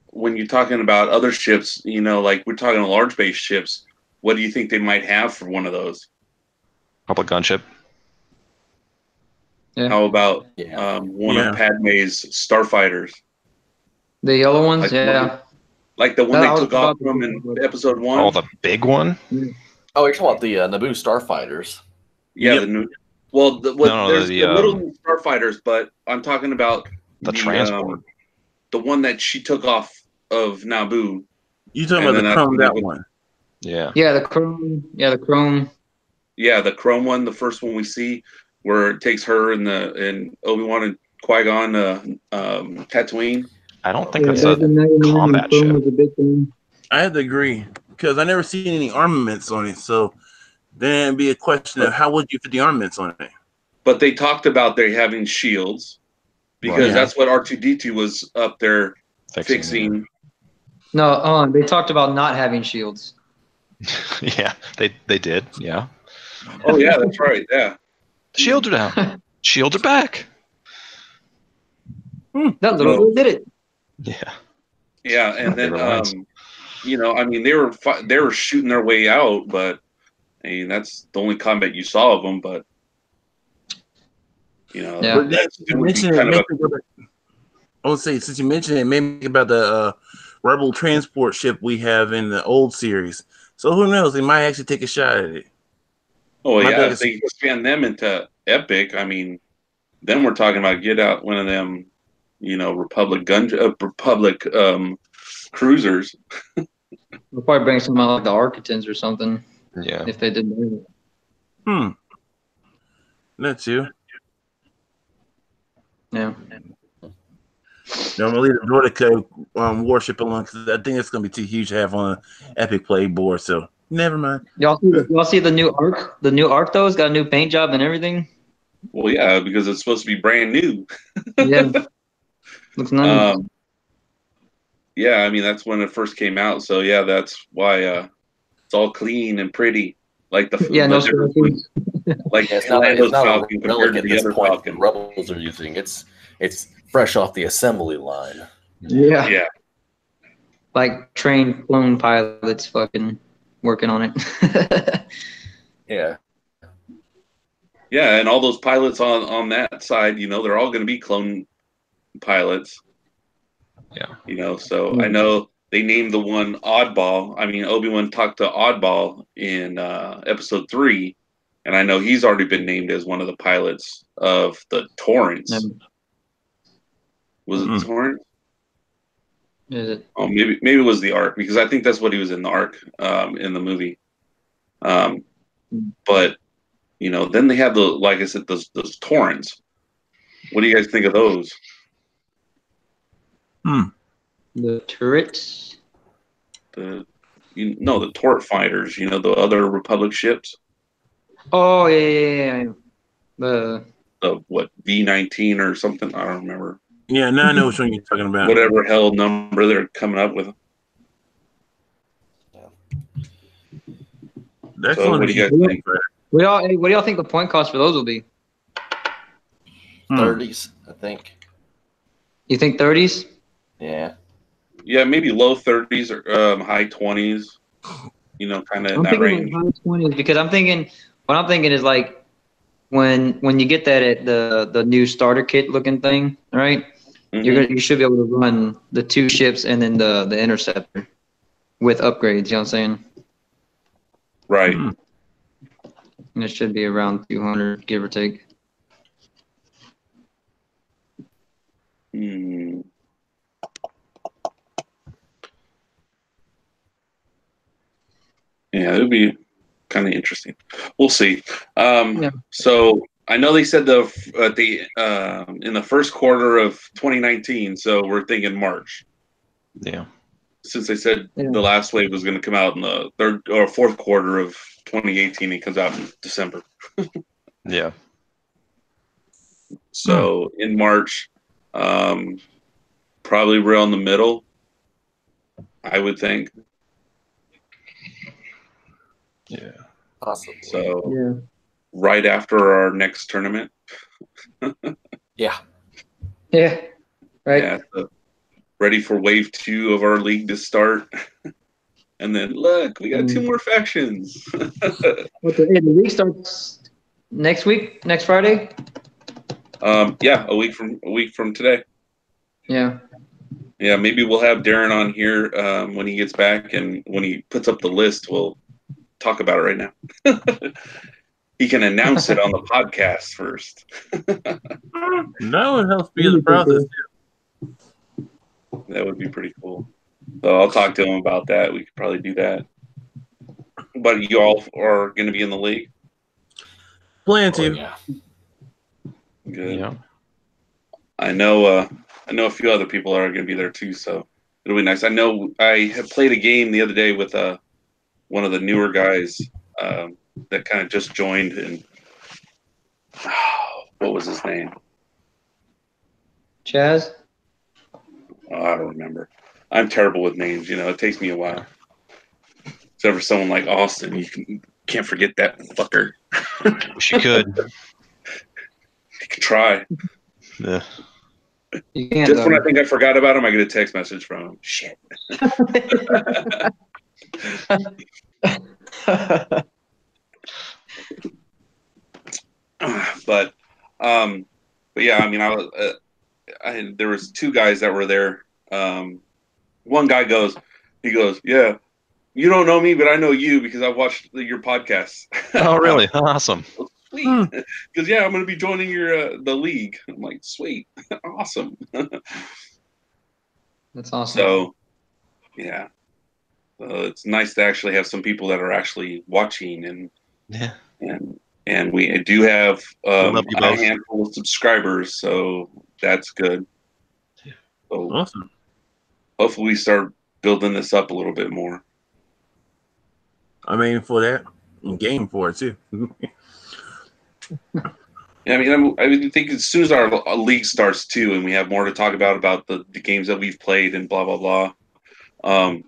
when you're talking about other ships, like we're talking large base ships, what do you think they might have for one of those? Probably gunship. Yeah. How about one of Padme's starfighters? The yellow ones, Like, yeah. like the one I they was took off about to from say in that. episode 1. Oh, the big one? Oh, you're talking about the Naboo starfighters. Yeah, Yep. the new. Well, No, there's the, the little starfighters, but I'm talking about The transport. the one that she took off of Naboo. You talking And about then the that's when chromed they out went- one? Yeah. Yeah, the chrome. Yeah, the chrome. Yeah, the chrome one, the first one we see, where it takes her and Obi-Wan and Qui-Gon Tatooine. I don't think Yeah, that's back a in 99, combat chrome ship. was a big thing. I have to agree because I never seen any armaments on it. So then it'd be a question of how would you put the armaments on it? But they talked about they having shields because Right. that's what R2-D2 was up there fixing. No, they talked about not having shields. Yeah, they did. Yeah. Oh yeah, that's right. Yeah. Shields are down. Shields are back. That little No. girl did it. Yeah. Yeah, and then Favorite lines. I mean they were shooting their way out, but I mean that's the only combat you saw of them. But Yeah. But that's you mentioned it, I would say since you mentioned it, made me think about the rebel transport ship we have in the old series. So who knows? They might actually take a shot at it. oh My yeah, bad. if they expand them into Epic, I mean, then we're talking about get out one of them, Republic cruisers. We'll probably bring some out like the Architans or something Yeah. if they did that. That's you. Yeah. No, I'm gonna leave the Nordica warship alone because I think it's gonna be too huge to have on an Epic play board. So never mind. Y'all see the new Arc? The new Arc though, it's got a new paint job and everything. Well, yeah, because it's supposed to be brand new. Yeah. Looks nice. Yeah, I mean that's when it first came out. So yeah, that's why it's all clean and pretty, like the Yeah, no difference scratches. like Yeah, it's not Lando's a Falcon relic compared to at the this other point. Falcon. The rebels are using it's fresh off the assembly line. Yeah. Yeah, Like trained clone pilots fucking working on it. Yeah. yeah, and all those pilots on that side, they're all going to be clone pilots. Yeah. So I know they named the one Oddball. I mean, Obi-Wan talked to Oddball in episode 3, and I know he's already been named as one of the pilots of the Torrents. Yeah. Was it Torrent? Is it? Oh, maybe it was the Ark because I think that's what he was in the Ark in the movie. But then they have like I said, those Torrents. What do you guys think of those? The turrets? The Torrent fighters. The other Republic ships. Oh yeah. The What V-19 or something? I don't remember. Yeah, now I know which one you're talking about. Whatever hell number they're coming up with. That's So one what do you guys think? what do y'all think the point cost for those will be? 30s, I think. You think 30s? Yeah. Yeah, maybe low 30s or high 20s. Kind of in I'm that thinking range. like high 20s because what I'm thinking is like when you get that at the new starter kit looking thing, right? Mhm. You should be able to run the 2 ships and then the interceptor with upgrades. You know what I'm saying? Right. And it should be around 200, give or take. Hmm. Yeah, it would be kind of interesting. We'll see. Yeah. So I know they said in the first quarter of 2019, so we're thinking March. Yeah. Since they said Yeah. the last wave was going to come out in the third or fourth quarter of 2018, it comes out in December. Yeah. So in March, probably around the middle, I would think. Yeah. Possibly. So Yeah. right after our next tournament. Yeah. Yeah. Right. Yeah. So ready for wave 2 of our league to start. And then look, we got 2 more factions. The league starts next week, next Friday. Yeah, a week from today. Yeah. Yeah, maybe we'll have Darren on here when he gets back, and when he puts up the list, we'll talk about it right now. He can announce it on the podcast first. No, it helps speed the process. That would be pretty cool. So I'll talk to him about that. We could probably do that. But you all are going to be in the league? Plan Oh, to. yeah. Good. Yeah. I know a few other people are going to be there too, so it'll be nice. I know I had played a game the other day with one of the newer guys that kind of just joined, and what was his name? Chaz? Oh, I don't remember. I'm terrible with names. It takes me a while. Except for someone like Austin, you can't forget that fucker. Wish you could. You can try. Yeah. You can't, Just when I though. think I forgot about him, I get a text message from him. Shit. But yeah, I mean, there was two guys that were there. One guy goes, yeah, you don't know me, but I know you because I watched your podcast. Oh, really? Awesome. Sweet. Because yeah, I'm going to be joining the league. I'm like, sweet, awesome. That's awesome. So, yeah, it's nice to actually have some people that are actually watching, and Yeah. and we do have love you a both. handful of subscribers, so that's good. So Awesome. hopefully we start building this up a little bit more. I'm aiming for that. I'm game for it too. Yeah, I mean, I think as soon as our league starts too, and we have more to talk about the games that we've played and blah blah blah, I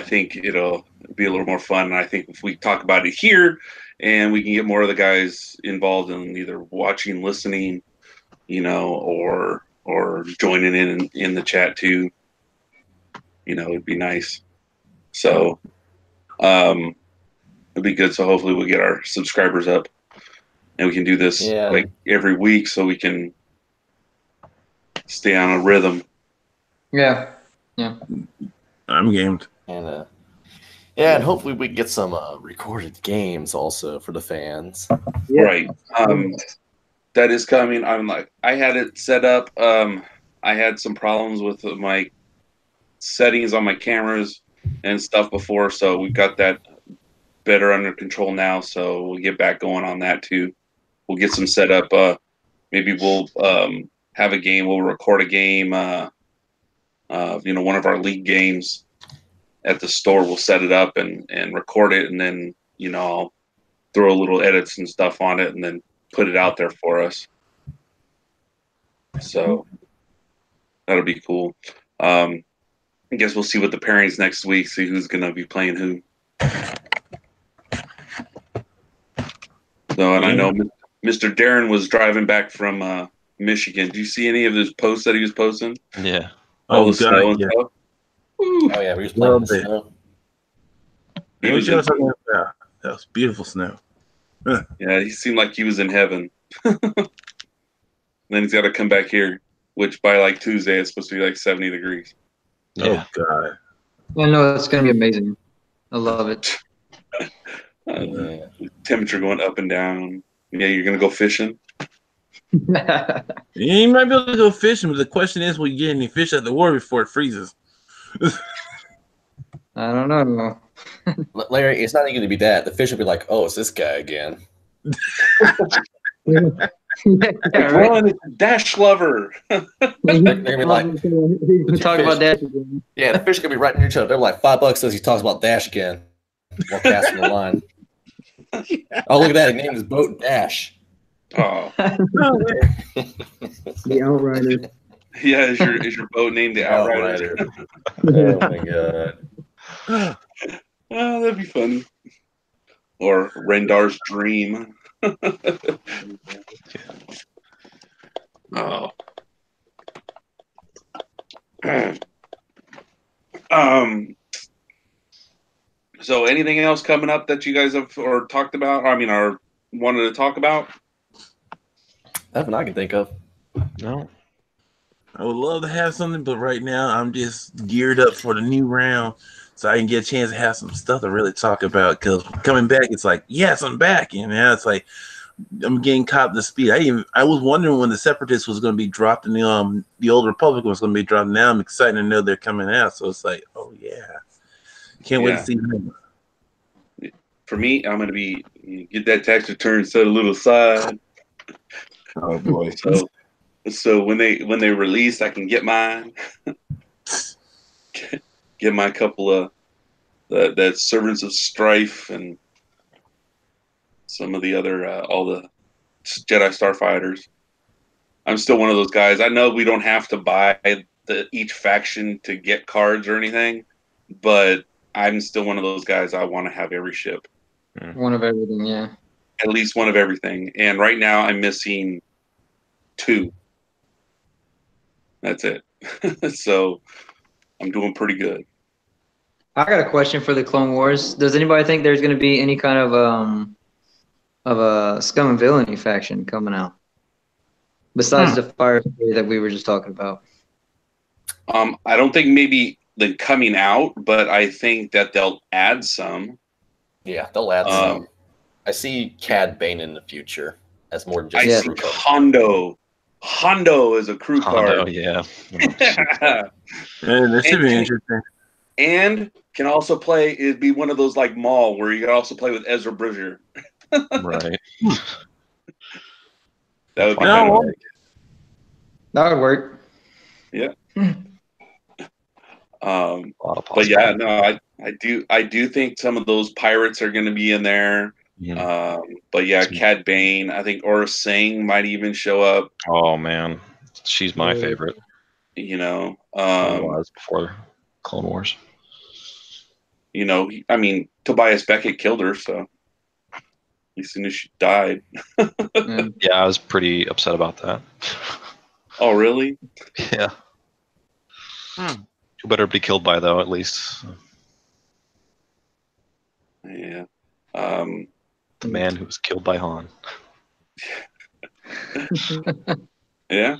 think it'll be a little more fun. And I think if we talk about it here, and we can get more of the guys involved in either watching, listening, or joining in the chat too, it'd be nice. So, it'd be good. So hopefully we'll get our subscribers up, and we can do this like every week, so we can stay on a rhythm. Yeah. I'm gamed. And and hopefully we get some recorded games also for the fans. Yeah. Right. That is coming. I had it set up. I had some problems with my settings on my cameras and stuff before, so we got that better under control now. So we'll get back going on that too. We'll get some set up. Maybe we'll have a game. We'll record a game. One of our league games at the store. We'll set it up and record it, and then I'll throw a little edits and stuff on it, and then put it out there for us. So that'll be cool. I guess we'll see what the pairings next week. See who's going to be playing who. So, and I know Mr. Darren was driving back from Michigan. Did you see any of his posts that he was posting? Yeah. All the snow and stuff. Oh yeah, we was playing in the snow. What was y'all talking about? That was beautiful snow. Yeah, he seemed like he was in heaven. Then he's got to come back here, which by like Tuesday it's supposed to be like 70 degrees. Yeah. Oh God. I know it's going to be amazing. I love it. Temperature going up and down. Yeah, you're going to go fishing? Yeah, you might be able to go fishing, but the question is, will you get any fish at the water before it freezes? I don't know. Larry, it's not even going to be that. The fish will be like, "Oh, it's this guy again." Yeah, right. Run, it's a Dash Lover. They're gonna be like, we talk about that again. yeah, the fish are gonna be right near each other. They're like $5 says he talks about Dash again while casting the line. Oh, look at that! He named his boat Dash. Oh, The Outrider. yeah. Is your boat named the Outrider? Oh my god! Oh, that'd be funny. Or Rendar's Dream. Oh. So anything else coming up that you guys have or talked about? Or wanted to talk about? Nothing I can think of. No. I would love to have something, but right now I'm just geared up for the new round, so I can get a chance to have some stuff to really talk about. Because coming back, it's like, yes, I'm back, and now it's like I'm getting caught up to speed. I was wondering when the Separatists was going to be dropped and the Old Republic was going to be dropped. Now I'm excited to know they're coming out. So it's like, oh yeah, can't wait to see them. For me, I'm gonna be get that tax return set a little aside. Oh boy. So when they release, I can get mine. Get my couple of that Servants of Strife and some of the other all the Jedi Starfighters. I'm still one of those guys. I know we don't have to buy each faction to get cards or anything, but I'm still one of those guys. I want to have every ship. One of everything, yeah. At least one of everything. And right now I'm missing 2. That's it. So I'm doing pretty good. I got a question for the Clone Wars. Does anybody think there's going to be any kind of a scum and villainy faction coming out besides the fire story that we were just talking about? I don't think maybe the coming out, but I think that they'll add some. Yeah, they'll add some. I see Cad Bane in the future as more than just I see Hondo is a crew card. Yeah. That should be interesting. And can also be one of those like Maul where you can also play with Ezra Bridger. Right. That would be kind of that would work. Yeah. But yeah, no, I do think some of those pirates are going to be in there. Yeah. But yeah, Cad Bane, I think Aura Singh might even show up. Oh man, she's my favorite. You know, was before Clone Wars. You know, I mean, Tobias Beckett killed her, so as soon as she died. Yeah, I was pretty upset about that. Oh, really? Yeah. Who better be killed by, though, at least? Yeah. The man who was killed by Han. Yeah.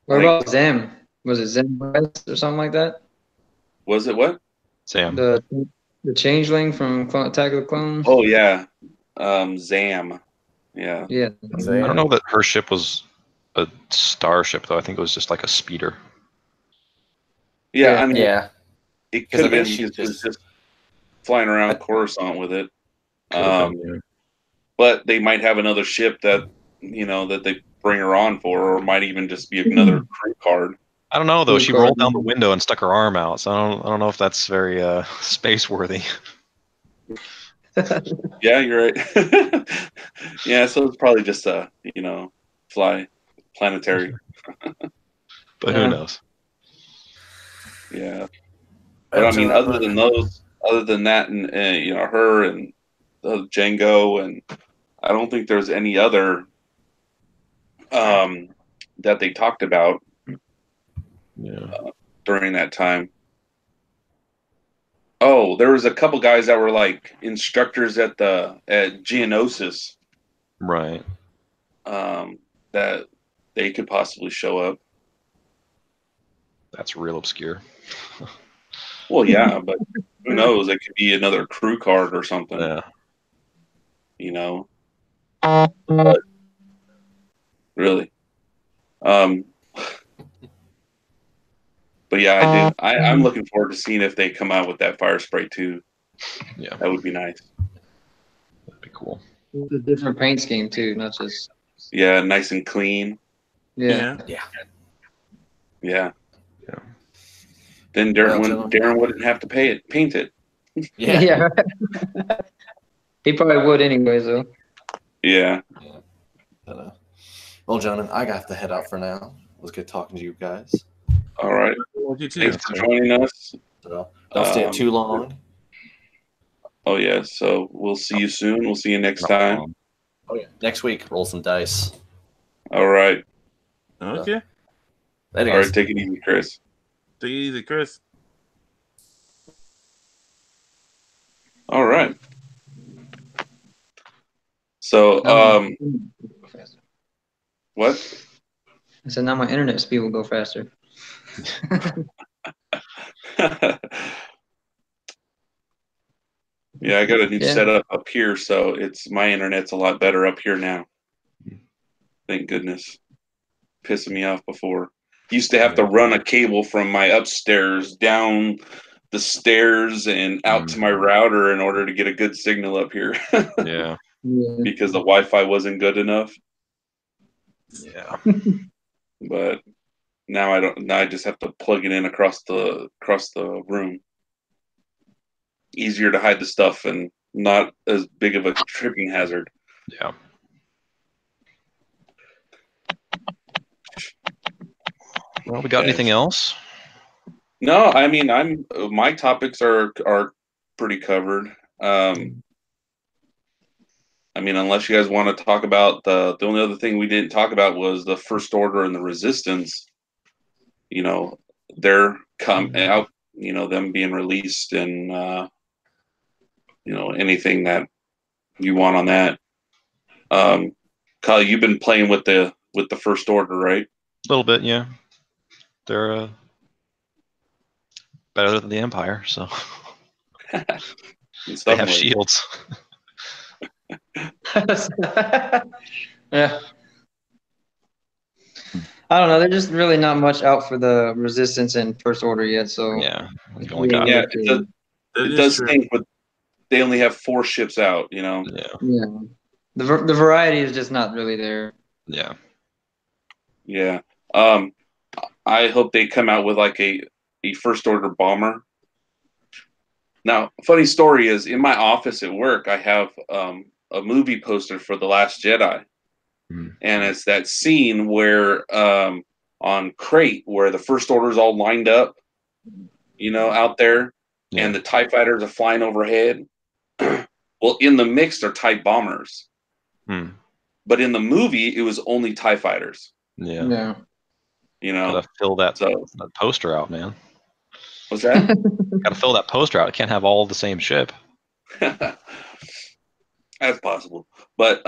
What about Zam? Was it Zam West or something like that? Was it what? Sam. The changeling from Attack of the Clones? Oh, yeah. Zam. Yeah. Yeah. I don't know that her ship was a starship, though. I think it was just like a speeder. Yeah, I mean, yeah. It could have been she's just flying around Coruscant with it. Been, But they might have another ship that, that they bring her on for, or might even just be another crew card. I don't know though. She rolled down the window and stuck her arm out, so I don't know if that's very space worthy. Yeah, you're right. Yeah, so it's probably just fly planetary. But who knows? Yeah, but I mean, other than that, and her and Django, and I don't think there's any other that they talked about. Yeah. During that time. Oh, there was a couple guys that were like instructors at Geonosis. Right. That they could possibly show up. That's real obscure. Well, yeah, but who knows? It could be another crew card or something. Yeah. But really. But yeah, I'm looking forward to seeing if they come out with that fire spray too. Yeah. That would be nice. That'd be cool. It's a different paint scheme too, not just. Yeah, nice and clean. Yeah. Then Darren wouldn't have to paint it. Yeah. He probably would anyways, though. Yeah. Well, gentlemen, I got to head out for now. It was good talking to you guys. All right. Thanks for joining us. So, don't stay too long. Oh, yeah. So we'll see you soon. We'll see you next time. Oh, yeah. Next week, roll some dice. All right. Okay. All right. Take it easy, Chris. Take it easy, Chris. All right. So, what? I said now my internet speed will go faster. Yeah, I got a new Yeah. setup up here, so my internet's a lot better up here now. Thank goodness. Pissing me off before. Used to have to run a cable from my upstairs down the stairs and out to my router in order to get a good signal up here. Yeah. Because the Wi-Fi wasn't good enough. Yeah. But now I don't. Now I just have to plug it in across the room. Easier to hide the stuff and not as big of a tripping hazard. Yeah. Well, we got anything else? No, I mean my topics are pretty covered. I mean, unless you guys want to talk about the only other thing we didn't talk about was the First Order and the Resistance. You know, they're come out. You know, them being released and you know, anything that you want on that. Kyle, you've been playing with the First Order, right? A little bit, yeah. They're better than the Empire, so they have shields. Yeah. I don't know. They're just really not much out for the Resistance and First Order yet. So yeah, you only got it does stink, but they only have 4 ships out. You know. Yeah. The variety is just not really there. Yeah. Yeah. I hope they come out with like a First Order bomber. Now, funny story is in my office at work, I have a movie poster for The Last Jedi. And it's that scene where on Crate where the First Order's all lined up, you know, out there, and the TIE fighters are flying overhead. Well, in the mix, they're TIE bombers. But in the movie, it was only TIE fighters. Yeah. You know, gotta fill that poster out, man. What's that? Gotta fill that poster out. It can't have all the same ship. That's possible, but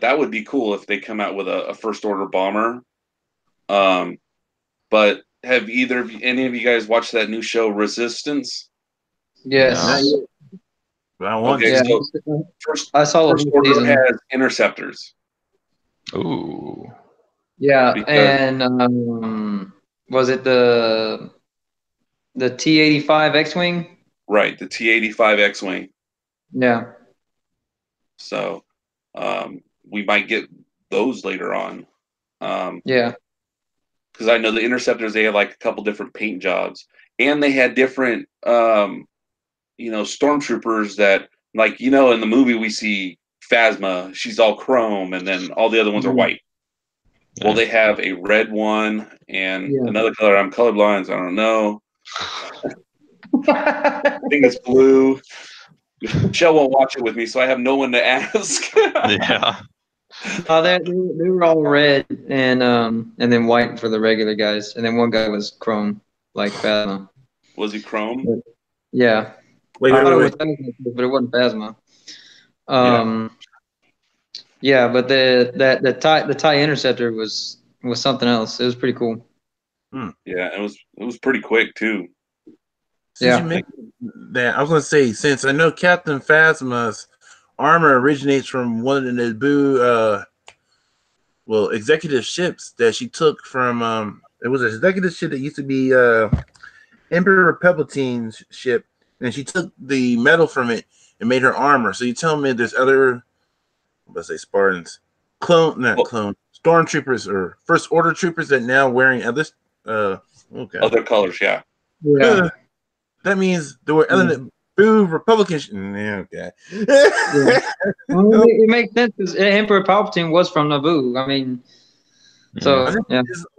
that would be cool if they come out with a First Order bomber. But have any of you guys watched that new show Resistance? Yes. No. Okay, so I saw First Order has interceptors. Ooh. Yeah, and was it the T-85 X-wing? Right, the T-85 X-wing. Yeah. So we might get those later on. Yeah. Because I know the interceptors, they had like a couple different paint jobs, and they had different, you know, stormtroopers that, like, you know, in the movie we see Phasma, she's all chrome, and then all the other ones are white. Well, they have a red one and another color. I'm colorblind, so I don't know. I think it's blue. Michelle won't watch it with me, so I have no one to ask. Yeah. They were all red and then white for the regular guys, and then one guy was chrome, like Phasma. Was he chrome? Yeah. Wait. But it wasn't Phasma. Yeah, but the TIE Interceptor was something else. It was pretty cool. Yeah, it was pretty quick too. Since you mentioned that, I was going to say, since I know Captain Phasma's armor originates from one of the Naboo, executive ships that she took from, it was an executive ship that used to be Emperor Palpatine's ship, and she took the metal from it and made her armor. So you tell me there's other, let's say Spartans, stormtroopers or First Order troopers that now wearing other, other colors, yeah. That means there were other Republicans. Okay. Well, it makes sense because Emperor Palpatine was from Naboo. I mean, so a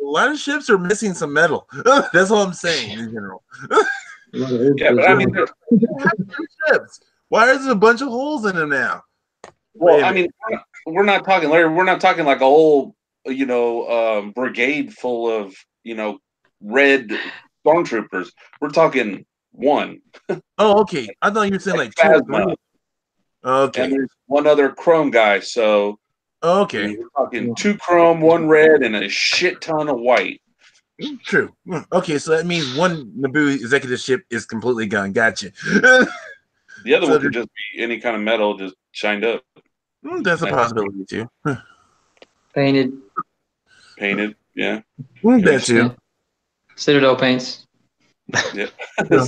lot of ships are missing some metal. That's all I'm saying in general. Yeah, but I mean, ships. Why is there a bunch of holes in them now? Well, I mean, we're not talking, Larry. We're not talking like a whole, you know, brigade full of, you know, red stormtroopers. We're talking one. Oh, okay. I thought you were saying like Phasma. two. Okay. And there's one other chrome guy. So, Oh, I okay. mean, we're talking 2 chrome, 1 red, and a shit ton of white. True. Okay, so that means one Naboo executive ship is completely gone. Gotcha. The other So one could just be any kind of metal just shined up, that's a possibility too. Painted. painted. Yeah. That too. Yeah. Citadel paints. Yeah. Yeah.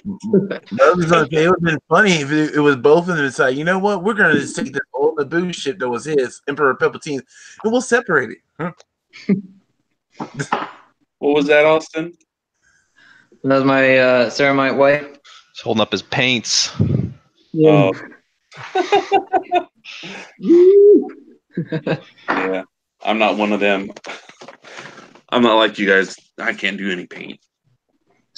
It would have been funny if it was both of them decide, you know what, we're going to just take this old Naboo ship that was his, Emperor Palpatine, and we'll separate it. Huh? What was that, Austin? That was my ceramite white. He's holding up his paints. Oh. Yeah. I'm not one of them. I'm not like you guys. I can't do any paint.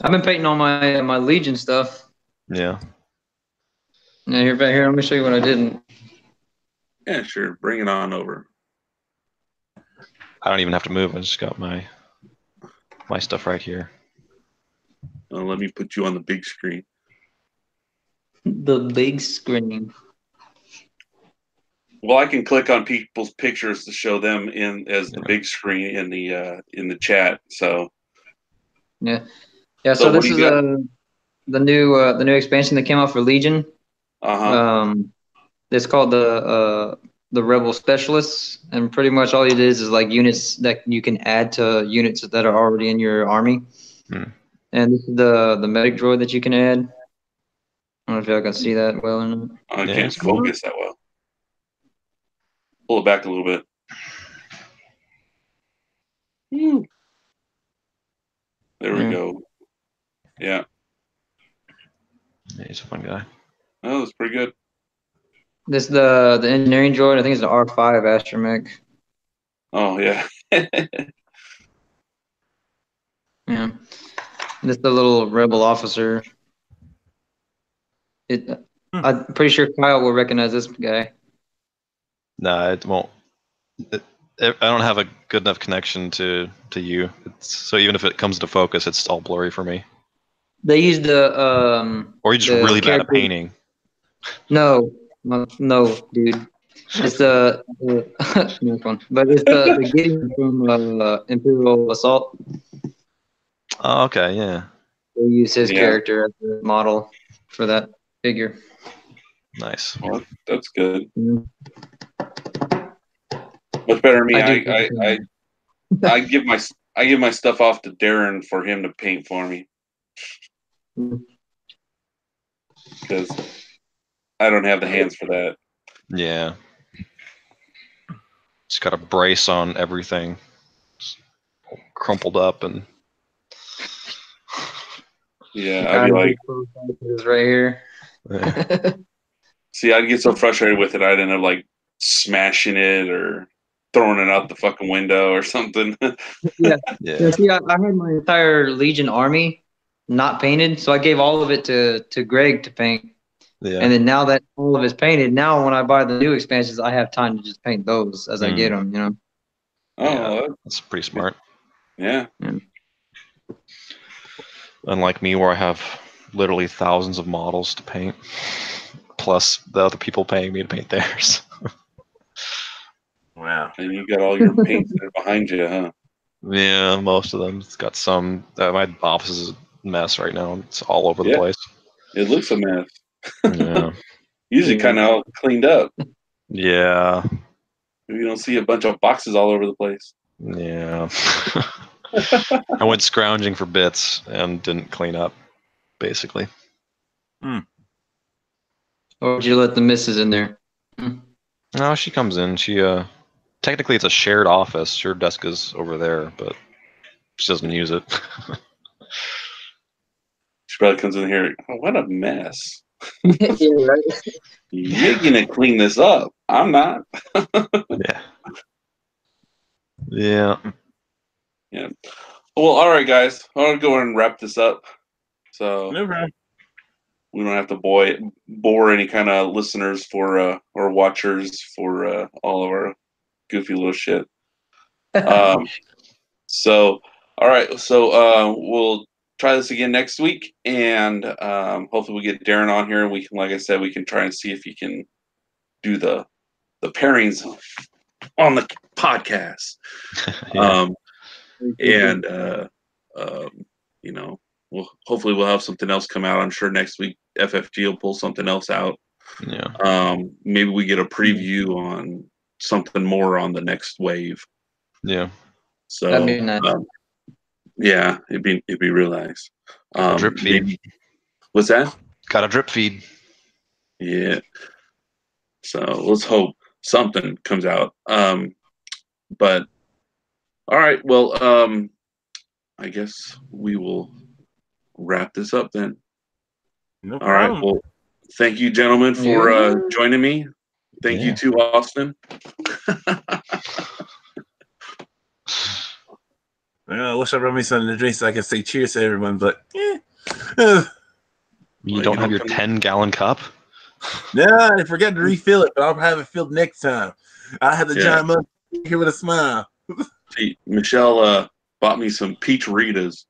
I've been painting all my my Legion stuff. Yeah. Yeah, here, back here. Let me show you what I did. Yeah, sure. Bring it on over. I don't even have to move. I just got my stuff right here. Let me put you on the big screen. The big screen. Well, I can click on people's pictures to show them in as the big screen in the chat. So Yeah, yeah. So So what this do is you got? the new expansion that came out for Legion. Uh-huh. It's called the Rebel Specialists, and pretty much all it is like units that you can add to units that are already in your army. And this is the medic droid that you can add. I don't know if y'all can see that well or not. I Yeah, can't it's cool. focus that well. Pull it back a little bit. There we go. Yeah. Yeah, he's a fun guy. Oh, that's pretty good. This is the engineering droid. I think it's the R5 astromech. Oh yeah. Yeah. This is the little rebel officer. I'm pretty sure Kyle will recognize this guy. Nah, it won't. I don't have a good enough connection to you. So even if it comes to focus, it's all blurry for me. They used the Or you're just the really bad at character- painting. No, dude. It's the next one, but it's the Gideon from Imperial Assault. Oh, okay, yeah. They use his Yeah. character as the model for that figure. Nice. Well, that's good. Mhm. Much better than me. I I give my stuff off to Darren for him to paint for me because I don't have the hands for that. Yeah. Just got a brace on everything. Just crumpled up and Yeah, I'd be like, is right here. yeah. see, I'd get so frustrated with it, I'd end up like smashing it or throwing it out the fucking window or something. Yeah. Yeah. See, I had my entire Legion army not painted, so I gave all of it to Greg to paint. Yeah. And then now that all of it's painted, now when I buy the new expansions, I have time to just paint those as I get them. You know. Oh, That's pretty smart. yeah. Unlike me, where I have literally thousands of models to paint, plus the other people paying me to paint theirs. Wow. And you got all your paints there behind you, huh? Yeah, most of them. It's got some. My office is a mess right now. It's all over the Yeah. place. It looks a mess. Yeah. Usually kind of all cleaned up. Yeah. You don't see a bunch of boxes all over the place. Yeah. I went scrounging for bits and didn't clean up, basically. Or would you let the missus in there? No, she comes in. She technically it's a shared office. Her desk is over there, but she doesn't use it. She probably comes in here. Oh, what a mess. Yeah, right. You're gonna clean this up. I'm not. Yeah. Yeah. Yeah. Well, all right, guys. I'll go and wrap this up. So No problem. we don't have to bore any kind of listeners for or watchers for all of our goofy little shit. So all right, so we'll try this again next week, and hopefully we get Darren on here, and we can, like I said, we can try and see if he can do the pairings on the podcast. Yeah. And you know, hopefully we'll have something else come out. I'm sure next week FFG will pull something else out. Yeah. Maybe we get a preview on something more on the next wave. Yeah. So That'd be nice. yeah, it'd be real nice. Drip feed. Maybe, what's that? Got a drip feed. Yeah. So let's hope something comes out. But all right, well, I guess we will wrap this up then. No All right. problem. Well, thank you, gentlemen, for joining me. Thank you Yeah. too, Austin. I wish I brought me something to drink so I could say cheers to everyone, but You Well, don't you have know, your 10-gallon cup? nah, I forgot to refill it, but I'll have it filled next time. I had the Yeah. giant mug here with a smile. See, Michelle bought me some peach Ritas.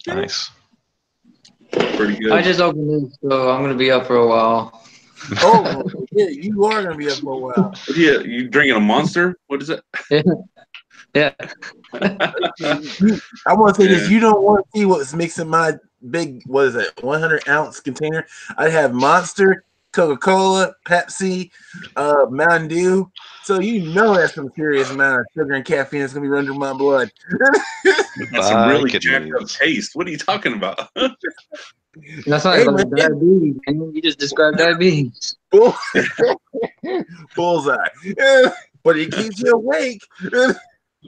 Nice. Pretty good. I just opened this, so I'm gonna be up for a while. Oh, yeah, you are gonna be up for a while. What you drinking a Monster? What is it? Yeah. I want to say this: you don't want to see what's mixing my big 100-ounce container. I have Monster, Coca-Cola, Pepsi, Mountain Dew. So you know that's some serious amount of sugar and caffeine that's gonna be running through my blood. That's some really Kidneys. jacked up taste. What are you talking about? That's not Hey, like man. diabetes, man. You just described diabetes. Bullseye. But it keeps you awake.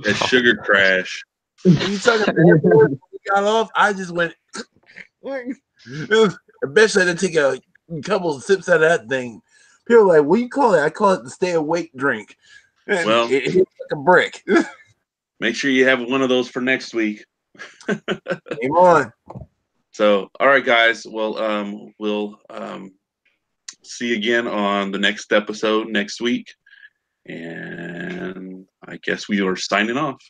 That sugar crash. When you talking about when we got off, I just went. Eventually, I had to take a couple of sips out of that thing. People are like, "What do you call it?" I call it the stay awake drink. And Well, it hits like a brick. make sure you have one of those for next week. Game on. So, all right, guys. Well, we'll see you again on the next episode next week. And I guess we are signing off.